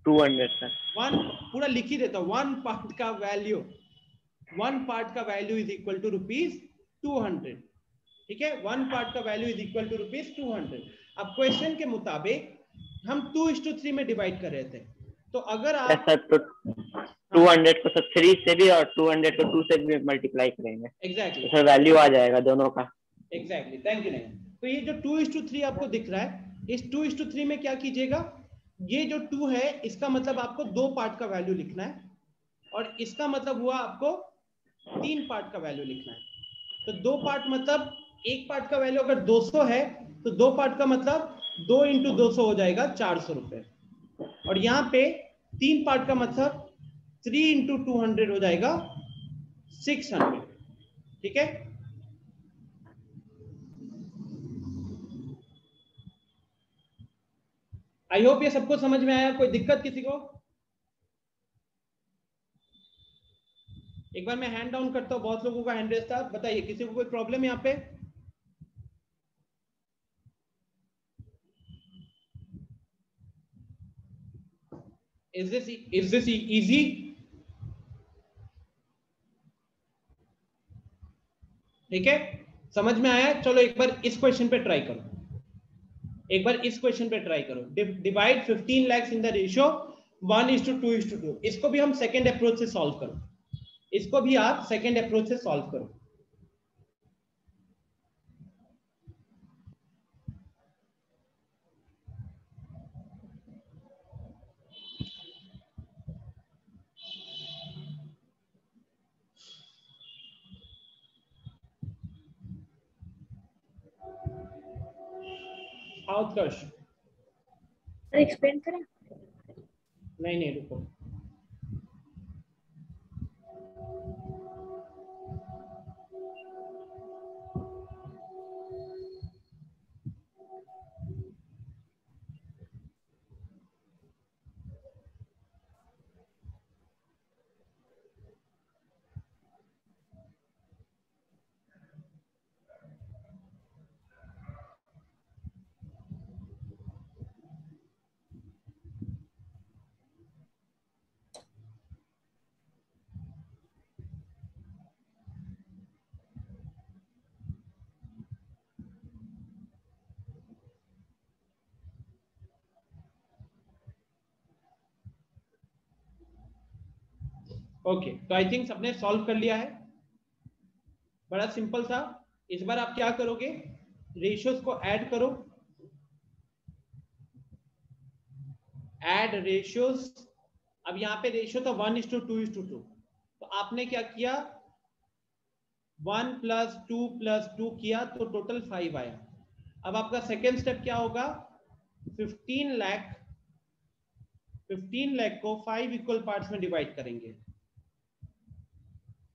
Speaker 3: 200 सर।
Speaker 1: वन पूरा लिख ही देता हूं, वन पार्ट का वैल्यू इज इक्वल टू ₹200। ठीक है, वन पार्ट का वैल्यू इज इक्वल टू ₹200। अब क्वेश्चन के मुताबिक हम 2:3 में डिवाइड कर रहे थे, तो अगर आप
Speaker 3: सर तो 200 को सर 3 से भी और 200 को 2 से भी मल्टीप्लाई करेंगे।
Speaker 1: एग्जैक्टली
Speaker 3: तो सर वैल्यू आ जाएगा दोनों का।
Speaker 1: Exactly, thank you. नहीं, तो ये जो 2:3 आपको दिख रहा है, इस 2:3 में क्या कीजिएगा, ये जो 2 है इसका मतलब आपको 2 पार्ट का वैल्यू लिखना है, और इसका मतलब हुआ आपको 3 पार्ट का वैल्यू लिखना है। तो 2 पार्ट मतलब एक पार्ट का वैल्यू अगर 200 है तो 2 पार्ट का मतलब 2 × 200 हो जाएगा 400 रुपए, और यहाँ पे 3 पार्ट का मतलब 3 × 200 हो जाएगा 600। ठीक है, आई होप ये सबको समझ में आया। कोई दिक्कत किसी को? एक बार मैं हैंड डाउन करता हूं, बहुत लोगों का हैंड रेज था, बताइए किसी को कोई प्रॉब्लम यहाँ पे? Is this easy? ठीक है, समझ में आया? चलो एक बार इस क्वेश्चन पे ट्राई करो, divide 15 lakhs in the ratio 1:2:2। इसको भी हम सेकेंड अप्रोच से सॉल्व करो, इसको भी आप सेकेंड अप्रोच से सॉल्व करो। उत्कर्ष
Speaker 5: एक्सप्लेन करें?
Speaker 1: नहीं रुको, ओके। तो आई थिंक सबने सॉल्व कर लिया है, बड़ा सिंपल था। इस बार आप क्या करोगे, रेशियोज को ऐड करो, ऐड रेशियोज। अब यहाँ पे रेशियो था 1:2:2, तो आपने क्या किया, 1 + 2 + 2 किया तो टोटल 5 आया। अब आपका सेकेंड स्टेप क्या होगा, 15 लाख को 5 इक्वल पार्ट्स में डिवाइड करेंगे।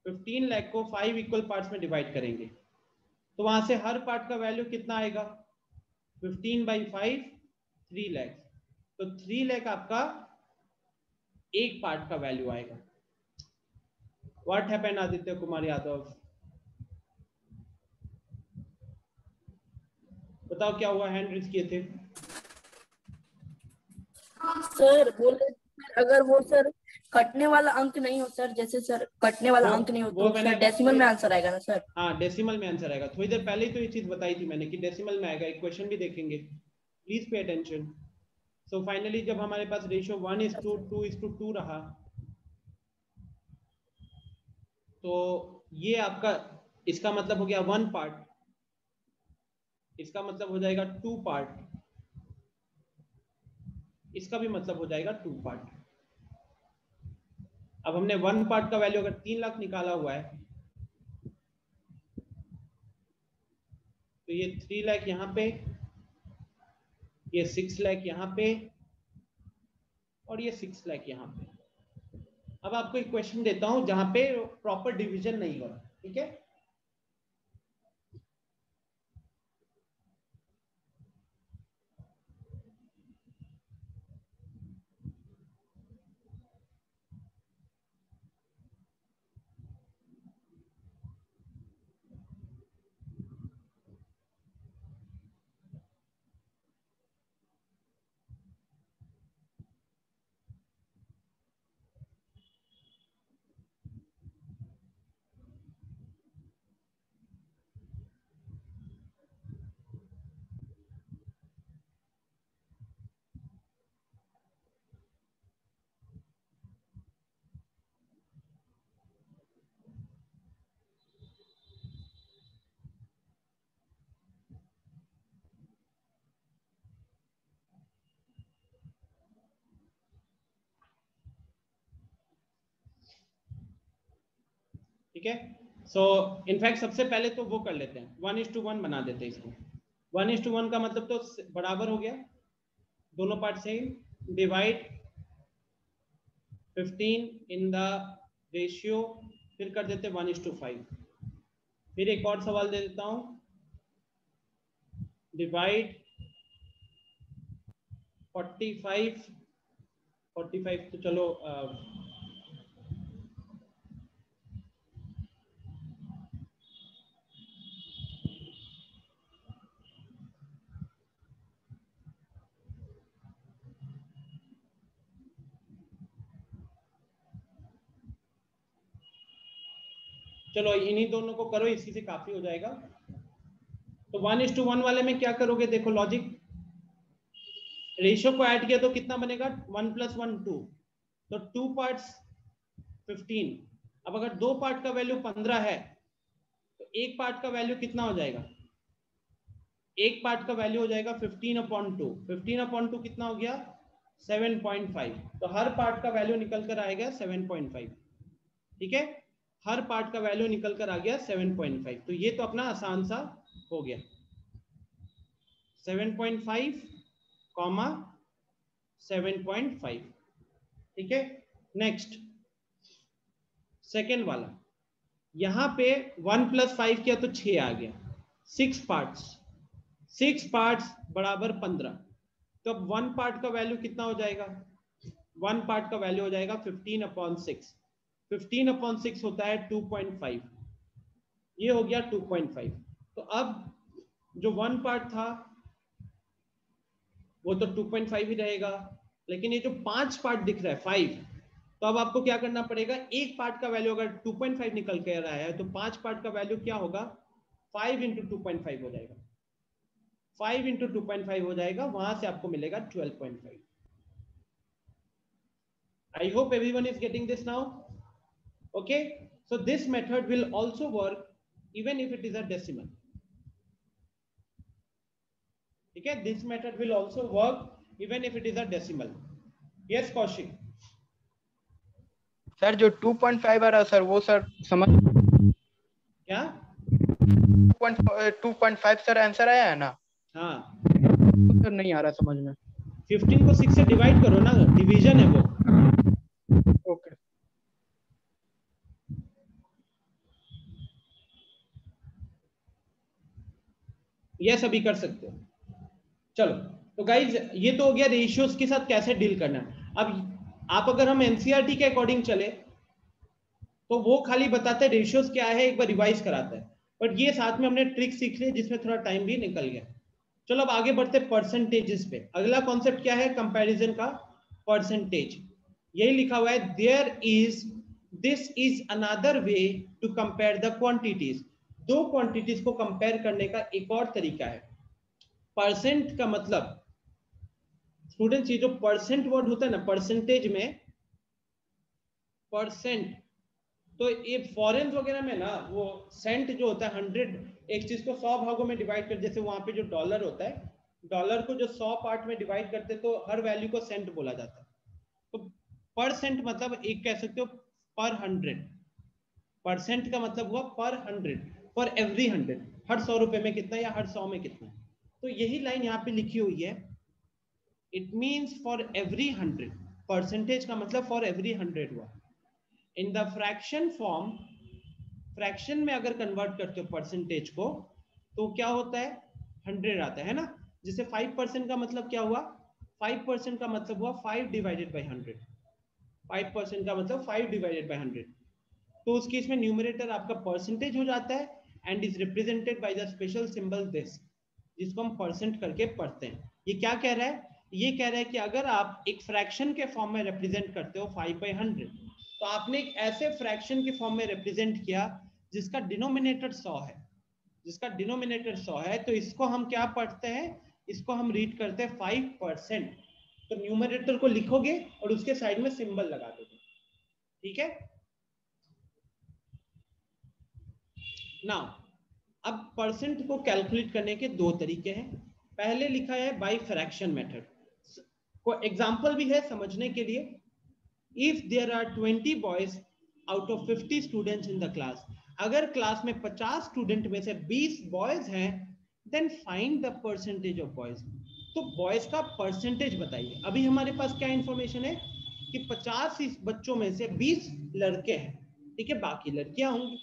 Speaker 1: 15 लाख को 5 इक्वल पार्ट्स में डिवाइड करेंगे, तो वहां से हर पार्ट का वैल्यू कितना आएगा, 15/5 3 लाख। तो 3 लाख आपका एक पार्ट का वैल्यू आएगा। व्हाट हैपेंड आदित्य कुमार यादव, बताओ क्या हुआ, हैंड रेज किए थे?
Speaker 6: सर बोले अगर वो सर कटने वाला अंक नहीं हो सर, जैसे सर कटने वाला अंक नहीं हो तो सर डेसिमल में आंसर आएगा ना सर?
Speaker 1: हाँ डेसिमल में आंसर आएगा। थोड़ी देर पहले ही तो ये चीज बताई थी मैंने कि डेसिमल में आएगा। एक क्वेश्चन भी देखेंगे, please pay attention. So finally जब हमारे पास रेशियो 1:2:2 रहा, तो ये आपका, इसका मतलब हो गया 1 पार्ट, इसका मतलब हो जाएगा 2 पार्ट, इसका भी मतलब हो जाएगा 2 पार्ट। अब हमने 1 पार्ट का वैल्यू अगर 3 लाख निकाला हुआ है, तो ये 3 लाख यहाँ पे, ये 6 लाख यहाँ पे, और ये 6 लाख यहाँ पे। अब आपको एक क्वेश्चन देता हूं जहां पे प्रॉपर डिवीजन नहीं हो रहा, ठीक है? ठीक है, सो इनफैक्ट सबसे पहले तो वो कर लेते हैं, 1:1 बना देते हैं इसको। 1:1 का मतलब तो बराबर हो गया, दोनों part same, divide 15 in the ratio, फिर कर देते 1:5। फिर एक और सवाल दे देता हूं, डिवाइड 45 तो चलो चलो इन्हीं दोनों को करो, इसी से काफी हो जाएगा। तो 1:1 वाले में क्या करोगे, देखो लॉजिक, रेशियो को ऐड किया तो कितना बनेगा, 1 + 1 2, तो 2 पार्ट्स 15। अब अगर 2 पार्ट का वैल्यू 15 है, तो एक पार्ट का वैल्यू कितना हो जाएगा, एक पार्ट का वैल्यू हो जाएगा 15/2। 15/2 कितना हो गया, 7.5। तो हर पार्ट का वैल्यू निकल कर आएगा 7.5। ठीक है, हर पार्ट का वैल्यू निकल कर आ गया 7.5। तो ये तो अपना आसान सा हो गया, 7.5, 7.5। ठीक है, नेक्स्ट सेकेंड वाला, यहां पे 1 + 5 किया तो 6 आ गया, 6 पार्ट्स, 6 पार्ट्स बराबर 15। तो अब 1 पार्ट का वैल्यू कितना हो जाएगा, 1 पार्ट का वैल्यू हो जाएगा 15/6। 15/6 होता है 2.5, ये हो गया 2.5। तो अब जो 1 पार्ट था वो तो 2.5 ही रहेगा, लेकिन ये जो 5 पार्ट दिख रहा है 5, तो अब आपको क्या करना पड़ेगा, एक पार्ट का वैल्यू अगर 2.5 निकल के रहा है, तो 5 पार्ट का वैल्यू क्या होगा, 5 × 2.5 हो जाएगा, 5 × 2.5 हो जाएगा, वहां से आपको मिलेगा 12.5। I hope everyone is getting this now. Okay, so this method will also work even if it is a decimal. Okay, this method will also work even if it is a decimal. Yes, Kaushik.
Speaker 2: Sir जो 2.5 आ रहा sir, वो sir समझ
Speaker 1: क्या
Speaker 2: 2.5 sir answer आया है ना?
Speaker 1: हाँ,
Speaker 2: sir नहीं आ रहा समझ में।
Speaker 1: 15 को 6 से डिवाइड करो ना, डिवीजन है वो।
Speaker 2: ओके
Speaker 1: यस, अभी कर सकते हो। चलो, तो गाइज ये तो हो गया रेशियोज के साथ कैसे डील करना है। अब आप अगर हम एनसीईआरटी के अकॉर्डिंग चले तो वो खाली बताते हैं रेशियोज क्या है, एक बार रिवाइज कराता है, बट ये साथ में हमने ट्रिक सीख ली जिसमें थोड़ा टाइम भी निकल गया। चलो अब आगे बढ़ते परसेंटेजेस पे। अगला कॉन्सेप्ट क्या है, कंपैरिजन का परसेंटेज। यही लिखा हुआ है, this is another way to compare the quantities. दो क्वांटिटीज को कंपेयर करने का एक और तरीका है। परसेंट का मतलब स्टूडेंट्स ये जो परसेंट वर्ड होता है ना, परसेंटेज में परसेंट, तो ये फॉरेन वगैरह में ना वो सेंट जो होता है 100, एक चीज को 100 भागों में डिवाइड कर, जैसे वहां पे जो डॉलर होता है, डॉलर को जो 100 पार्ट में डिवाइड करते तो हर वैल्यू को सेंट बोला जाता है। तो परसेंट मतलब एक कह सकते हो पर 100, परसेंट का मतलब हुआ पर 100, फॉर एवरी 100, हर 100 रुपए में कितना या हर 100 में कितना। तो यही लाइन यहाँ पे लिखी हुई है, it means for every 100, percentage का मतलब फॉर एवरी 100 हुआ। In the fraction form, fraction में अगर कन्वर्ट करते हो परसेंटेज को तो क्या होता है 100 आता है ना। जैसे 5% का मतलब क्या हुआ, 5% का मतलब हुआ 5 डिवाइडेड बाई 100, 5% का मतलब 5 डिवाइडेड बाई 100। तो उस केस में न्यूमरेटर आपका परसेंटेज हो जाता है and is represented by the special symbol this, जिसको हम परसेंट करके पढ़ते हैं। ये क्या कह रहा है, ये कह रहा है कि अगर आप एक फ्रैक्शन के फॉर्म में रिप्रेजेंट करते हो 5/100, तो आपने एक ऐसे फ्रैक्शन के फॉर्म में रिप्रेजेंट किया जिसका डिनोमिनेटर 100 है, जिसका डिनोमिनेटर 100 है, तो इसको हम क्या पढ़ते हैं, इसको हम रीड करते हैं 5%। तो न्यूमरेटर को लिखोगे और उसके साइड में सिंबल लगा दोगे, ठीक है। नाउ अब परसेंट को कैलकुलेट करने के दो तरीके हैं। पहले लिखा है बाय फ्रैक्शन मेथड, को एग्जांपल भी है समझने के लिए। If there are 20 boys out of 50 students in the class, अगर क्लास में 50 स्टूडेंट में से 20 बॉयज हैं, then find the percentage of boys. तो बॉयज का परसेंटेज बताइए। अभी हमारे पास क्या इंफॉर्मेशन है कि 50 बच्चों में से 20 लड़के हैं, ठीक है, बाकी लड़कियां होंगी।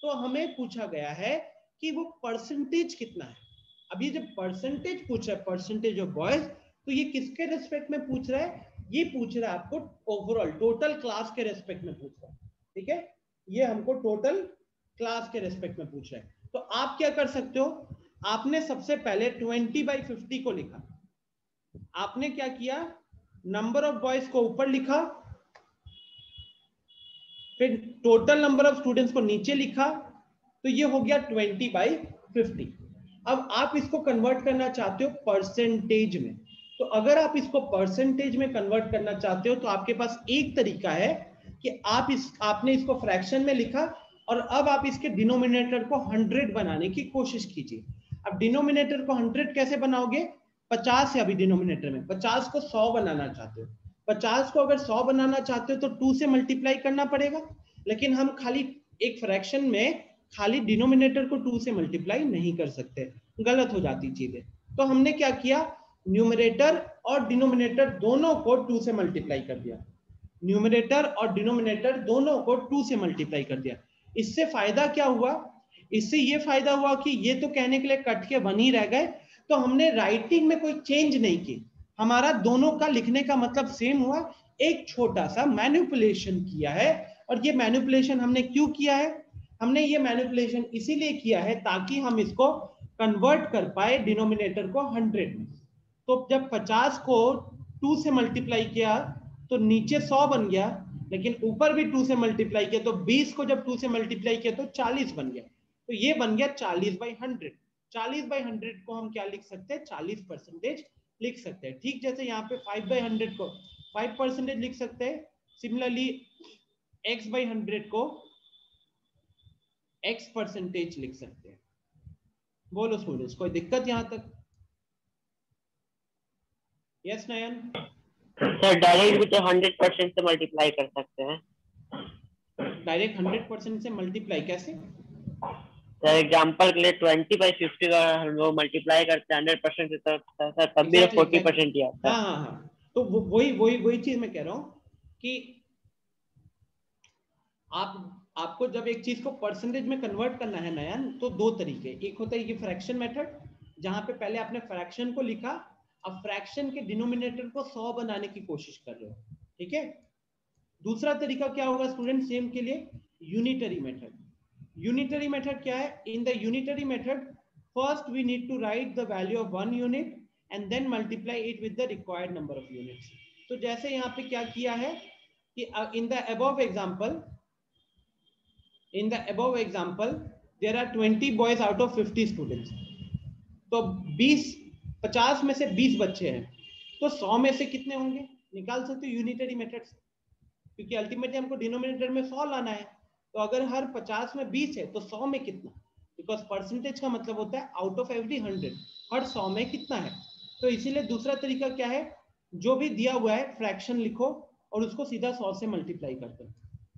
Speaker 1: तो हमें पूछा गया है कि वो परसेंटेज कितना है। अब ये जब परसेंटेज पूछ रहा है, परसेंटेज ऑफ बॉयज, तो ये किसके रेस्पेक्ट में पूछ रहा है, ये पूछ रहा है आपको ओवरऑल टोटल क्लास के रेस्पेक्ट में पूछ रहा है, ठीक है। ये हमको टोटल क्लास के रेस्पेक्ट में पूछ रहा है। तो आप क्या कर सकते हो, आपने सबसे पहले 20/50 को लिखा, आपने क्या किया, नंबर ऑफ बॉयज को ऊपर लिखा, फिर टोटल नंबर ऑफ स्टूडेंट्स को नीचे लिखा, तो ये हो गया 20/50। अब आप इसको कन्वर्ट करना चाहते हो परसेंटेज में। तो अगर आप इसको परसेंटेज में कन्वर्ट करना चाहते हो तो आपके पास एक तरीका है कि आपने इसको फ्रैक्शन में लिखा और अब आप इसके डिनोमिनेटर को 100 बनाने की कोशिश कीजिए। अब डिनोमिनेटर को 100 कैसे बनाओगे, 50 है अभी डिनोमिनेटर में, 50 को 100 बनाना चाहते हो, 50 को अगर 100 बनाना चाहते हो तो 2 से मल्टीप्लाई करना पड़ेगा। लेकिन हम खाली एक फ्रैक्शन में खाली डिनोमिनेटर को 2 से मल्टीप्लाई नहीं कर सकते, गलत हो जाती चीजें। तो हमने क्या किया, न्यूमरेटर और डिनोमिनेटर दोनों को 2 से मल्टीप्लाई कर दिया, न्यूमरेटर और डिनोमिनेटर दोनों को 2 से मल्टीप्लाई कर दिया। इससे फायदा क्या हुआ, इससे ये फायदा हुआ कि ये तो कहने के लिए कट के 1 ही रह गए, तो हमने राइटिंग में कोई चेंज नहीं की, हमारा दोनों का लिखने का मतलब सेम हुआ, एक छोटा सा मैनिपुलेशन किया है। और ये मैनिपुलेशन हमने क्यों किया है, हमने ये मैनिपुलेशन इसीलिए किया है ताकि हम इसको कन्वर्ट कर पाए डिनोमिनेटर को 100 में। तो जब 50 को 2 से मल्टीप्लाई किया तो नीचे 100 बन गया, लेकिन ऊपर भी 2 से मल्टीप्लाई किया तो 20 को जब 2 से मल्टीप्लाई किया तो 40 बन गया। तो ये बन गया 40/100। 40/100 को हम क्या लिख सकते हैं, 40% लिख सकते हैं। ठीक जैसे यहाँ पे 5/100 को 5% लिख सकते हैं, सिमिलरली x/100 को x% लिख सकते हैं। बोलो स्टूडेंट्स, कोई दिक्कत यहां तक? यस नयन?
Speaker 3: सर डायरेक्ट भी तो 100% से मल्टीप्लाई कर सकते हैं।
Speaker 1: डायरेक्ट 100% से मल्टीप्लाई कैसे?
Speaker 3: सर एग्जांपल के लिए 20/50 का हम लोग मल्टीप्लाई करते हैं 100% से, सर तब भी 40% ही आता है।
Speaker 1: हाँ, तो वही चीज मैं कह रहा हूँ कि आपको जब एक चीज को परसेंटेज में कन्वर्ट करना है नयन, तो दो तरीके, एक होता है ये फ्रैक्शन मेथड, जहां पे पहले आपने फ्रैक्शन को लिखा, अब फ्रैक्शन के डिनोमिनेटर को 100 बनाने की कोशिश कर रहे हो, ठीक है। दूसरा तरीका क्या होगा स्टूडेंट सेम के लिए, यूनिटरी मेथड। यूनिटरी मेथड क्या है, in the unitary method first we need to write the value of 1 unit and then multiply it with the required number of units. तो जैसे यहाँ पे क्या किया है कि in the above example there are 20 boys out of 50 students. तो 50 में से 20 बच्चे हैं, तो 100 में से कितने होंगे निकाल सकते हो यूनिटरी मेथड से, क्योंकि अल्टीमेटली हमको डिनोमिनेटर में 100 लाना है। तो अगर हर 50 में 20 है तो 100 में कितना, बिकॉज परसेंटेज का मतलब होता है आउट ऑफ एवरी 100 हर 100 में कितना है। तो इसीलिए दूसरा तरीका क्या है, जो भी दिया हुआ है फ्रैक्शन लिखो और उसको सीधा 100 से मल्टीप्लाई कर दो।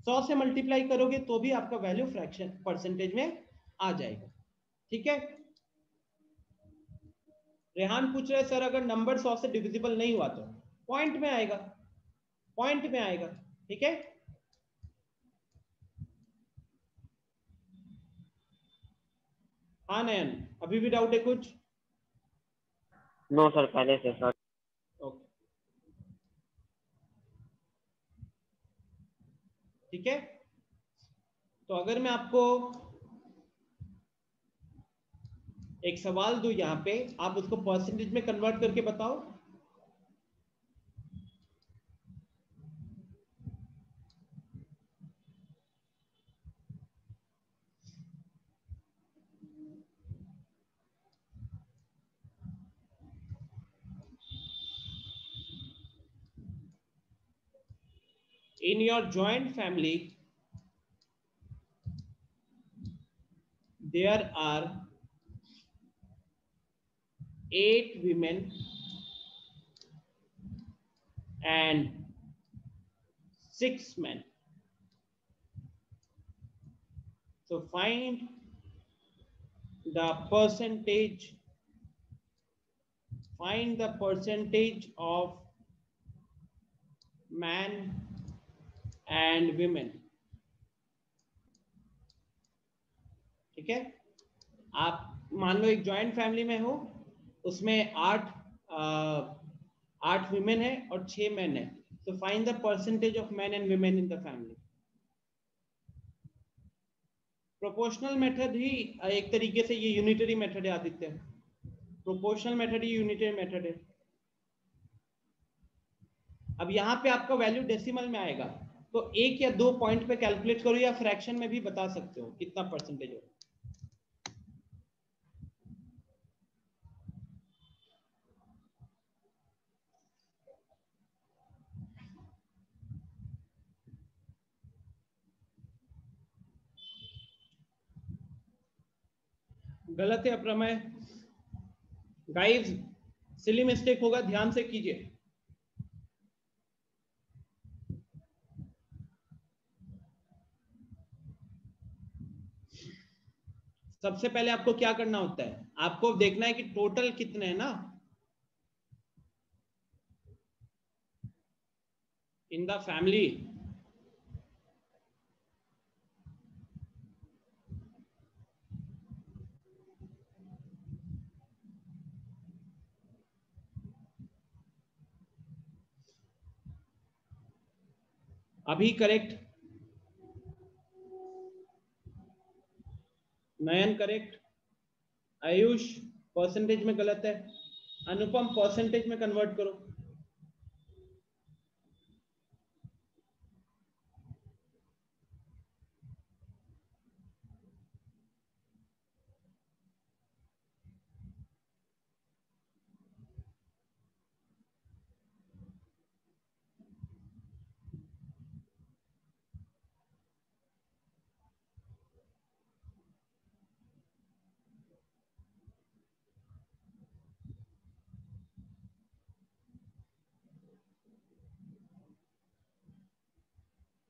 Speaker 1: 100 से मल्टीप्लाई करोगे तो भी आपका वैल्यू फ्रैक्शन परसेंटेज में आ जाएगा। ठीक है, रेहान पूछ रहे सर अगर नंबर 100 से डिविजिबल नहीं हुआ तो पॉइंट में आएगा, पॉइंट में आएगा। ठीक है, हाँ नयन अभी भी डाउट है कुछ?
Speaker 3: नो सर, पहले से सर।
Speaker 1: ओके ठीक है, तो अगर मैं आपको एक सवाल दूं यहाँ पे, आप उसको परसेंटेज में कन्वर्ट करके बताओ। In your joint family, there are 8 women and 6 men. So find the percentage of man and women. ठीक है, आप मान लो एक जॉइंट फैमिली में हो, उसमें 8 विमेन है और 6 मैन है। तो find the percentage of man and women in the family. Proportional method ही एक तरीके से ये यूनिटरी मेथड है आदित्य, प्रोपोर्शनल मेथड ही यूनिटरी मेथड है। अब यहाँ पे आपका वैल्यू डेसिमल में आएगा, तो 1 या 2 पॉइंट पे कैलकुलेट करो या फ्रैक्शन में भी बता सकते हो कितना परसेंटेज हो। गलत है अप्रमेय, गाइस सिली मिस्टेक होगा, ध्यान से कीजिए। सबसे पहले आपको क्या करना होता है, आपको देखना है कि टोटल कितने हैं ना इन द फैमिली। अभी correct, Nayan correct, Ayush percentage में गलत है, अनुपम परसेंटेज में कन्वर्ट करो।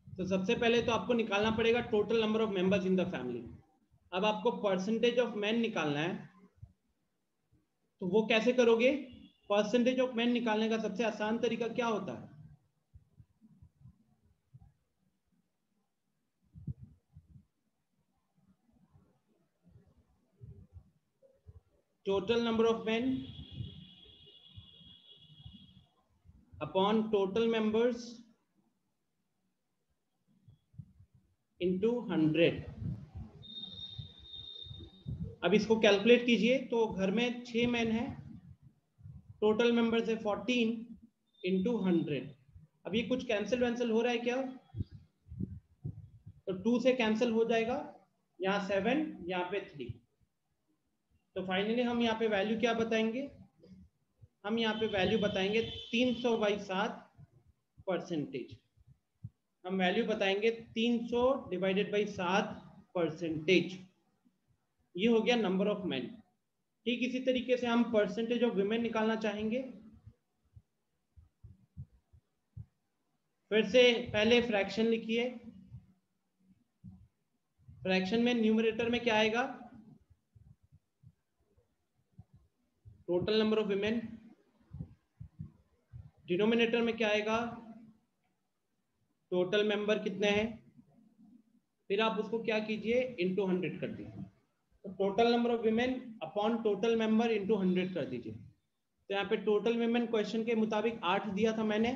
Speaker 1: तो सबसे पहले तो आपको निकालना पड़ेगा total number of members in the family. अब आपको परसेंटेज ऑफ मैन निकालना है, तो वो कैसे करोगे? परसेंटेज ऑफ मैन निकालने का सबसे आसान तरीका क्या होता है? Total number of man upon total members into 100। अब इसको कैलकुलेट कीजिए, तो घर में 6 मैन है, टोटल मेंबर्स है 14 इंटू 100। अब ये कुछ कैंसिल वैंसिल हो रहा है क्या? तो 2 से कैंसिल हो जाएगा, यहाँ 7, यहाँ पे 3। तो फाइनली हम यहाँ पे वैल्यू क्या बताएंगे? हम यहाँ पे वैल्यू बताएंगे 300/7%। हम वैल्यू बताएंगे 300/7%। ये हो गया नंबर ऑफ मेन। ठीक इसी तरीके से हम परसेंटेज ऑफ विमेन निकालना चाहेंगे। फिर से पहले फ्रैक्शन लिखिए। फ्रैक्शन में न्यूमरेटर में क्या आएगा? Total number of women. Denominator में क्या आएगा? टोटल मेंबर कितने हैं, फिर आप उसको क्या कीजिए, इंटू 100 कर दीजिए। तो total number of women upon total member into 100 कर दीजिए। तो यहाँ पे टोटल विमेन क्वेश्चन के मुताबिक 8 दिया था मैंने,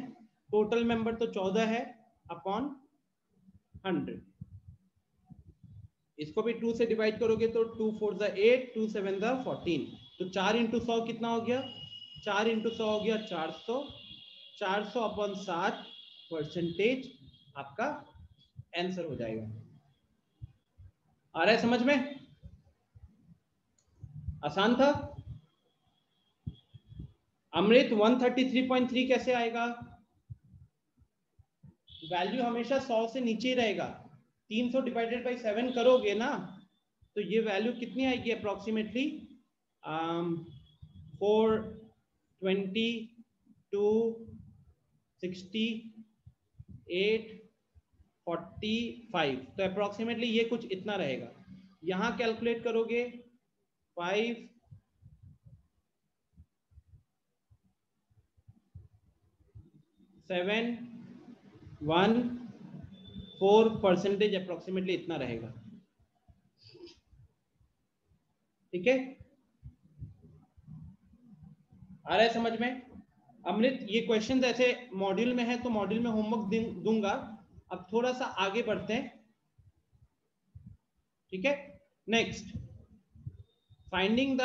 Speaker 1: टोटल मेंबर तो 14 है, अपॉन 100। इसको भी 2 से डिवाइड करोगे तो 2 4 ज़ा 8, 2 7 ज़ा 14। तो 4 इंटू 100 कितना हो गया? 4 इंटू 100 हो गया 400। 400 अपॉन 7% आपका आंसर हो जाएगा। आ रहा है समझ में? आसान था। अमृत 133.3 कैसे आएगा? वैल्यू हमेशा 100 से नीचे ही रहेगा। 300 डिवाइडेड बाई 7 करोगे ना, तो ये वैल्यू कितनी आएगी? अप्रोक्सीमेटली 420 2 68 45। तो अप्रोक्सीमेटली ये कुछ इतना रहेगा। यहां कैलकुलेट करोगे 5 7 1 4% अप्रोक्सीमेटली इतना रहेगा। ठीक है, आ रहा है समझ में? अमृत ये क्वेश्चन ऐसे मॉड्यूल में है तो मॉड्यूल में होमवर्क दूंगा। अब थोड़ा सा आगे बढ़ते हैं। ठीक है, नेक्स्ट फाइंडिंग द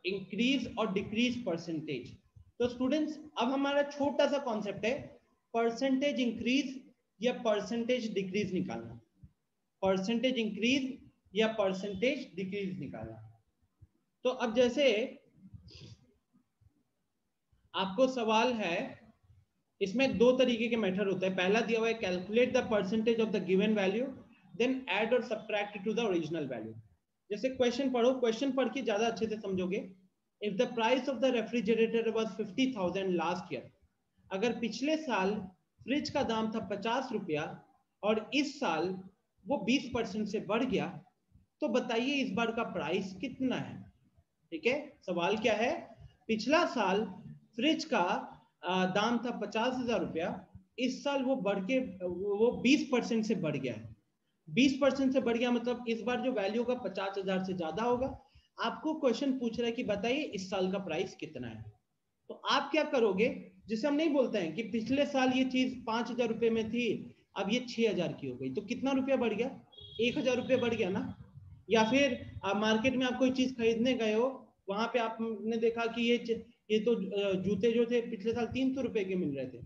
Speaker 1: इंक्रीज और डिक्रीज परसेंटेज। तो स्टूडेंट्स अब हमारा छोटा सा कॉन्सेप्ट है परसेंटेज इंक्रीज या परसेंटेज डिक्रीज निकालना। परसेंटेज इंक्रीज या परसेंटेज डिक्रीज निकालना। तो अब जैसे आपको सवाल है, इसमें दो तरीके के मेथड होते हैं। पहला दिया हुआ है calculate the percentage of the given value, then add और subtract to the original value. जैसे क्वेश्चन पढ़ो, क्वेश्चन पढ़ के ज्यादा अच्छे से समझोगे। If the price of the refrigerator was 50,000 last year, अगर पिछले साल फ्रिज का दाम था 50 रुपया और इस साल वो 20% से बढ़ गया, तो बताइए इस बार का प्राइस कितना है। ठीक है, सवाल क्या है? पिछला साल फ्रिज का दाम था 50,000 रुपया, इस साल वो बढ़ के वो 20% से बढ़ गया है। 20% से बढ़ गया मतलब इस बार जो वैल्यू होगा 50,000 से ज्यादा होगा। आपको क्वेश्चन पूछ रहा है कि बताइए इस साल का प्राइस कितना है। तो आप क्या करोगे, जिसे हम नहीं बोलते हैं कि पिछले साल ये चीज 5,000 रुपए में थी, अब ये 6,000 की हो गई, तो कितना रुपया बढ़ गया? 1,000 रुपये बढ़ गया ना। या फिर मार्केट में आप कोई चीज खरीदने गए हो, वहां पे आपने देखा कि ये तो जूते जो थे पिछले साल 300 रुपए के मिल रहे थे,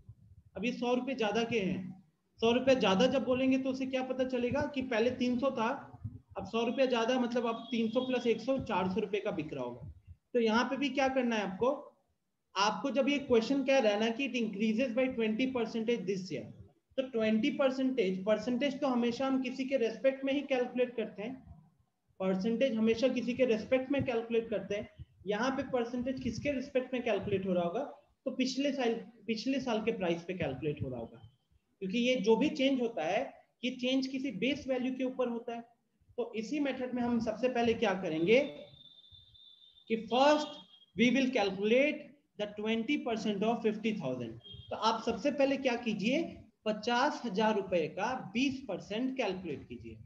Speaker 1: अब ये 100 रुपए ज्यादा के हैं। 100 रुपए ज्यादा जब बोलेंगे तो उसे क्या पता चलेगा कि पहले 300 था, अब 100 रुपए ज्यादा, मतलब अब 300 प्लस 100 400 रुपए का बिक रहा होगा। तो यहाँ पे भी क्या करना है आपको जब ये क्वेश्चन कह रहा है ना कि it increases by 20% this year, तो 20% परसेंटेज तो हमेशा हम किसी के रेस्पेक्ट में ही कैलकुलेट करते हैं। परसेंटेज हमेशा किसी के रेस्पेक्ट में कैलकुलेट करते हैं। यहाँ पे परसेंटेज किसके रिस्पेक्ट में कैलकुलेट हो रहा होगा? तो पिछले साल के प्राइस पे कैलकुलेट हो रहा होगा, क्योंकि ये जो भी चेंज होता है ये चेंज किसी बेस वैल्यू के ऊपर होता है। तो इसी मेथड में हम सबसे पहले क्या करेंगे कि first we will calculate the 20% of 50,000। तो आप सबसे पहले क्या कीजिए, 50,000 रुपए का 20% कैलकुलेट कीजिए।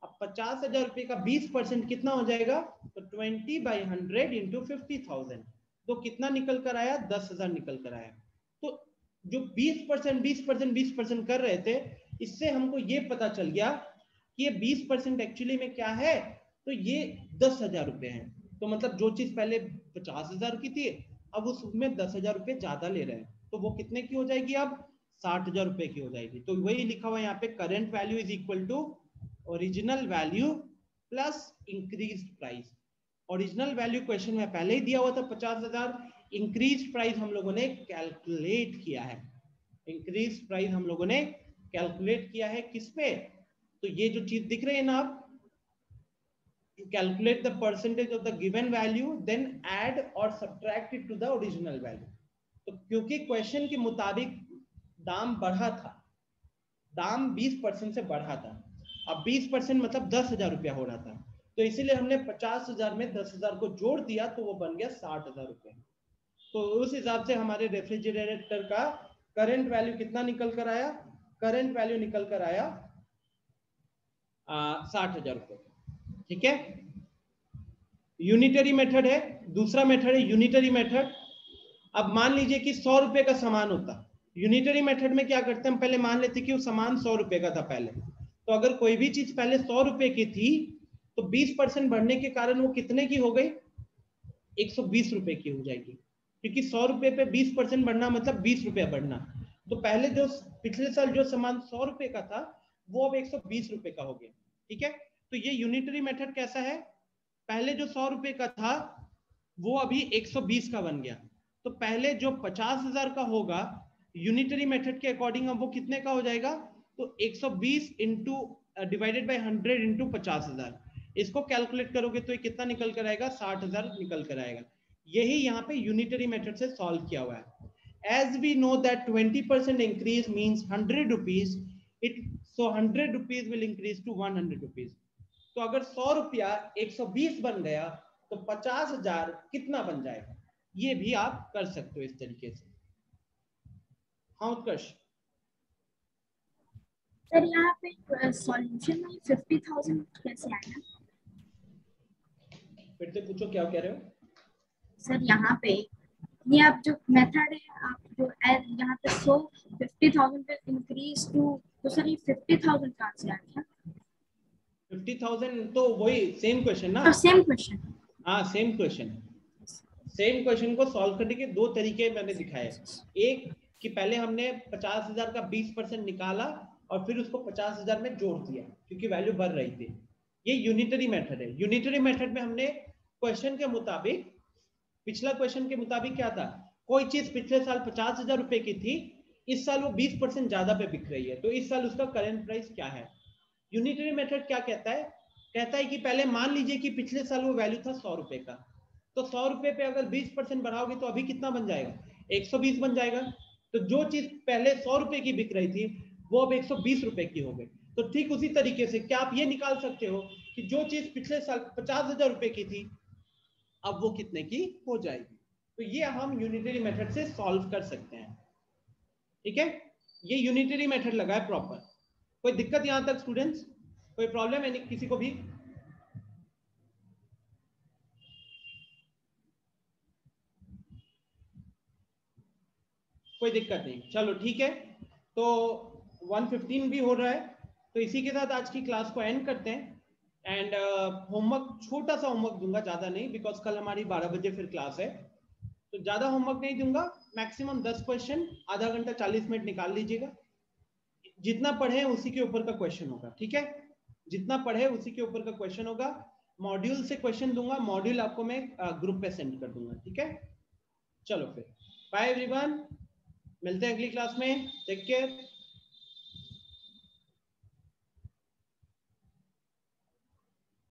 Speaker 1: अब 50,000 रुपए का 20% कितना हो जाएगा? तो 20/100 इंटू 50,000, तो कितना निकल कर आया? 10,000 निकल कर आया। तो जो 20% कर रहे थे, इससे हमको ये पता चल गया कि ये 20% एक्चुअली में क्या है, तो ये 10,000 रुपए हैं। तो मतलब जो चीज पहले 50,000 की थी, अब उसमें 10,000 रुपए ज्यादा ले रहे हैं, तो वो कितने की हो जाएगी? अब 60,000 रुपए की हो जाएगी। तो वही लिखा हुआ है यहाँ पे, current value is equal to original value plus increased price. Original value question में पहले ही दिया हुआ था 50,000, इंक्रीज प्राइस हम लोगों ने कैलकुलेट किया है, इंक्रीज प्राइस हम लोगों ने कैलकुलेट किया है किस पे, तो ये जो चीज दिख रही है ना आप, calculate the percentage of the given value then add और subtract it to the original value. तो क्योंकि क्वेश्चन के मुताबिक दाम बढ़ा था, दाम 20% से बढ़ा था, अब 20% मतलब 10,000 रुपया हो रहा था, तो इसीलिए हमने 50,000 में 10,000 को जोड़ दिया तो वो बन गया 60,000 रुपया। तो उस हिसाब से हमारे रेफ्रिजरेटर का करंट वैल्यू कितना निकल कर आया, करंट वैल्यू निकल कर आया 60,000 रुपये। ठीक है, यूनिटरी मेथड है, दूसरा मेथड है यूनिटरी मेथड। अब मान लीजिए कि 100 रुपए का सामान होता, यूनिटरी मेथड में क्या करते हैं, हम पहले मान लेते कि वो सामान 100 रुपए का था पहले, तो अगर कोई भी चीज पहले 100 रुपए की थी तो 20% बढ़ने के कारण वो कितने की हो गई, 120 रुपए की हो जाएगी, क्योंकि 100 रुपए पे 20% बढ़ना मतलब 20 रुपया बढ़ना। तो पहले जो पिछले साल जो सामान 100 रुपए का था वो अब 120 रुपए का हो गया। ठीक है, तो ये यूनिटरी मेथड कैसा है, पहले जो 100 रुपए का था वो अभी 120 का बन गया, तो पहले जो 50,000 का होगा यूनिटरी मेथड के अकॉर्डिंग अब वो कितने का हो जाएगा, तो 120 इंटू डिवाइडेड बाई 100 इंटू 50,000, इसको कैलकुलेट करोगे तो ये कितना निकल कर आएगा, 60,000 निकल कर आएगा। यही यहाँ पे यूनिटरी मेथड से सॉल्व किया हुआ है। As we know that 20% increase means 100 rupees, so 100 rupees will increase to 100 rupees. तो अगर 100 रुपया 120 बन गया तो 50,000 कितना बन जाएगा, ये भी आप कर सकते हो इस तरीके से। हाँ उत्कर्ष।
Speaker 5: सर यहाँ पे सॉल्यूशन में 50,000 कैसे आया,
Speaker 1: फिर से पूछो क्या कह रहे हो
Speaker 5: सर यहाँ पे ये आप जो मेथड है, आप जो यहाँ पे 50,000 पे इंक्रीज टू, तो सर ये 50,000 कहाँ से आ गया,
Speaker 1: 50,000 तो वही सेम क्वेश्चन ना,
Speaker 5: सेम क्वेश्चन,
Speaker 1: हाँ सेम क्वेश्चन, सेम क्वेश्चन को सॉल्व करने के दो तरीके मैंने दिखाए, एक कि पहले हमने 50,000 का 20% निकाला और फिर उसको 50,000 में जोड़ दिया क्योंकि वैल्यू बढ़ रही थी, ये यूनिटरी मेथड है। यूनिटरी मेथड में हमने क्वेश्चन के मुताबिक, पिछला क्वेश्चन के मुताबिक क्या था, कोई चीज पिछले साल 50,000 रुपए की थी, इस साल वो 20% ज्यादा पे बिक रही है, तो इस साल उसका करंट प्राइस क्या है। यूनिटरी मेथड क्या कहता है, कहता है कि पहले मान लीजिए कि पिछले साल वो वैल्यू था 100 रुपए का, तो 100 रुपए पे अगर 20% बढ़ाओगे तो अभी कितना बन जाएगा, 120 बन जाएगा। तो जो चीज पहले 100 रुपए की बिक रही थी वो अब 120 रुपए की हो गई। तो ठीक उसी तरीके से क्या आप ये निकाल सकते हो कि जो चीज पिछले साल 50,000 रुपए की थी अब वो कितने की हो जाएगी। तो ये हम यूनिटरी मेथड से सॉल्व कर सकते हैं। ठीक है, ये यूनिटरी मेथड लगा है प्रॉपर। कोई दिक्कत यहां तक स्टूडेंट्स, कोई प्रॉब्लम है किसी को भी? कोई दिक्कत नहीं, चलो ठीक है। तो 1:15 भी हो रहा है, तो इसी के साथ आज की क्लास को एंड करते हैं। एंड होमवर्क, छोटा सा होमवर्क दूंगा, ज्यादा नहीं, बिकॉज कल हमारी 12 बजे फिर क्लास है, तो ज्यादा होमवर्क नहीं दूंगा, मैक्सिमम 10 क्वेश्चन, आधा घंटा 40 मिनट निकाल लीजिएगा। जितना पढ़े उसी के ऊपर का क्वेश्चन होगा, ठीक है, जितना पढ़े उसी के ऊपर का क्वेश्चन होगा। मॉड्यूल से क्वेश्चन दूंगा, मॉड्यूल आपको मैं ग्रुप पे सेंड कर दूंगा, ठीक है। चलो फिर बाय एवरीवन, मिलते हैं अगली क्लास में, टेक केयर।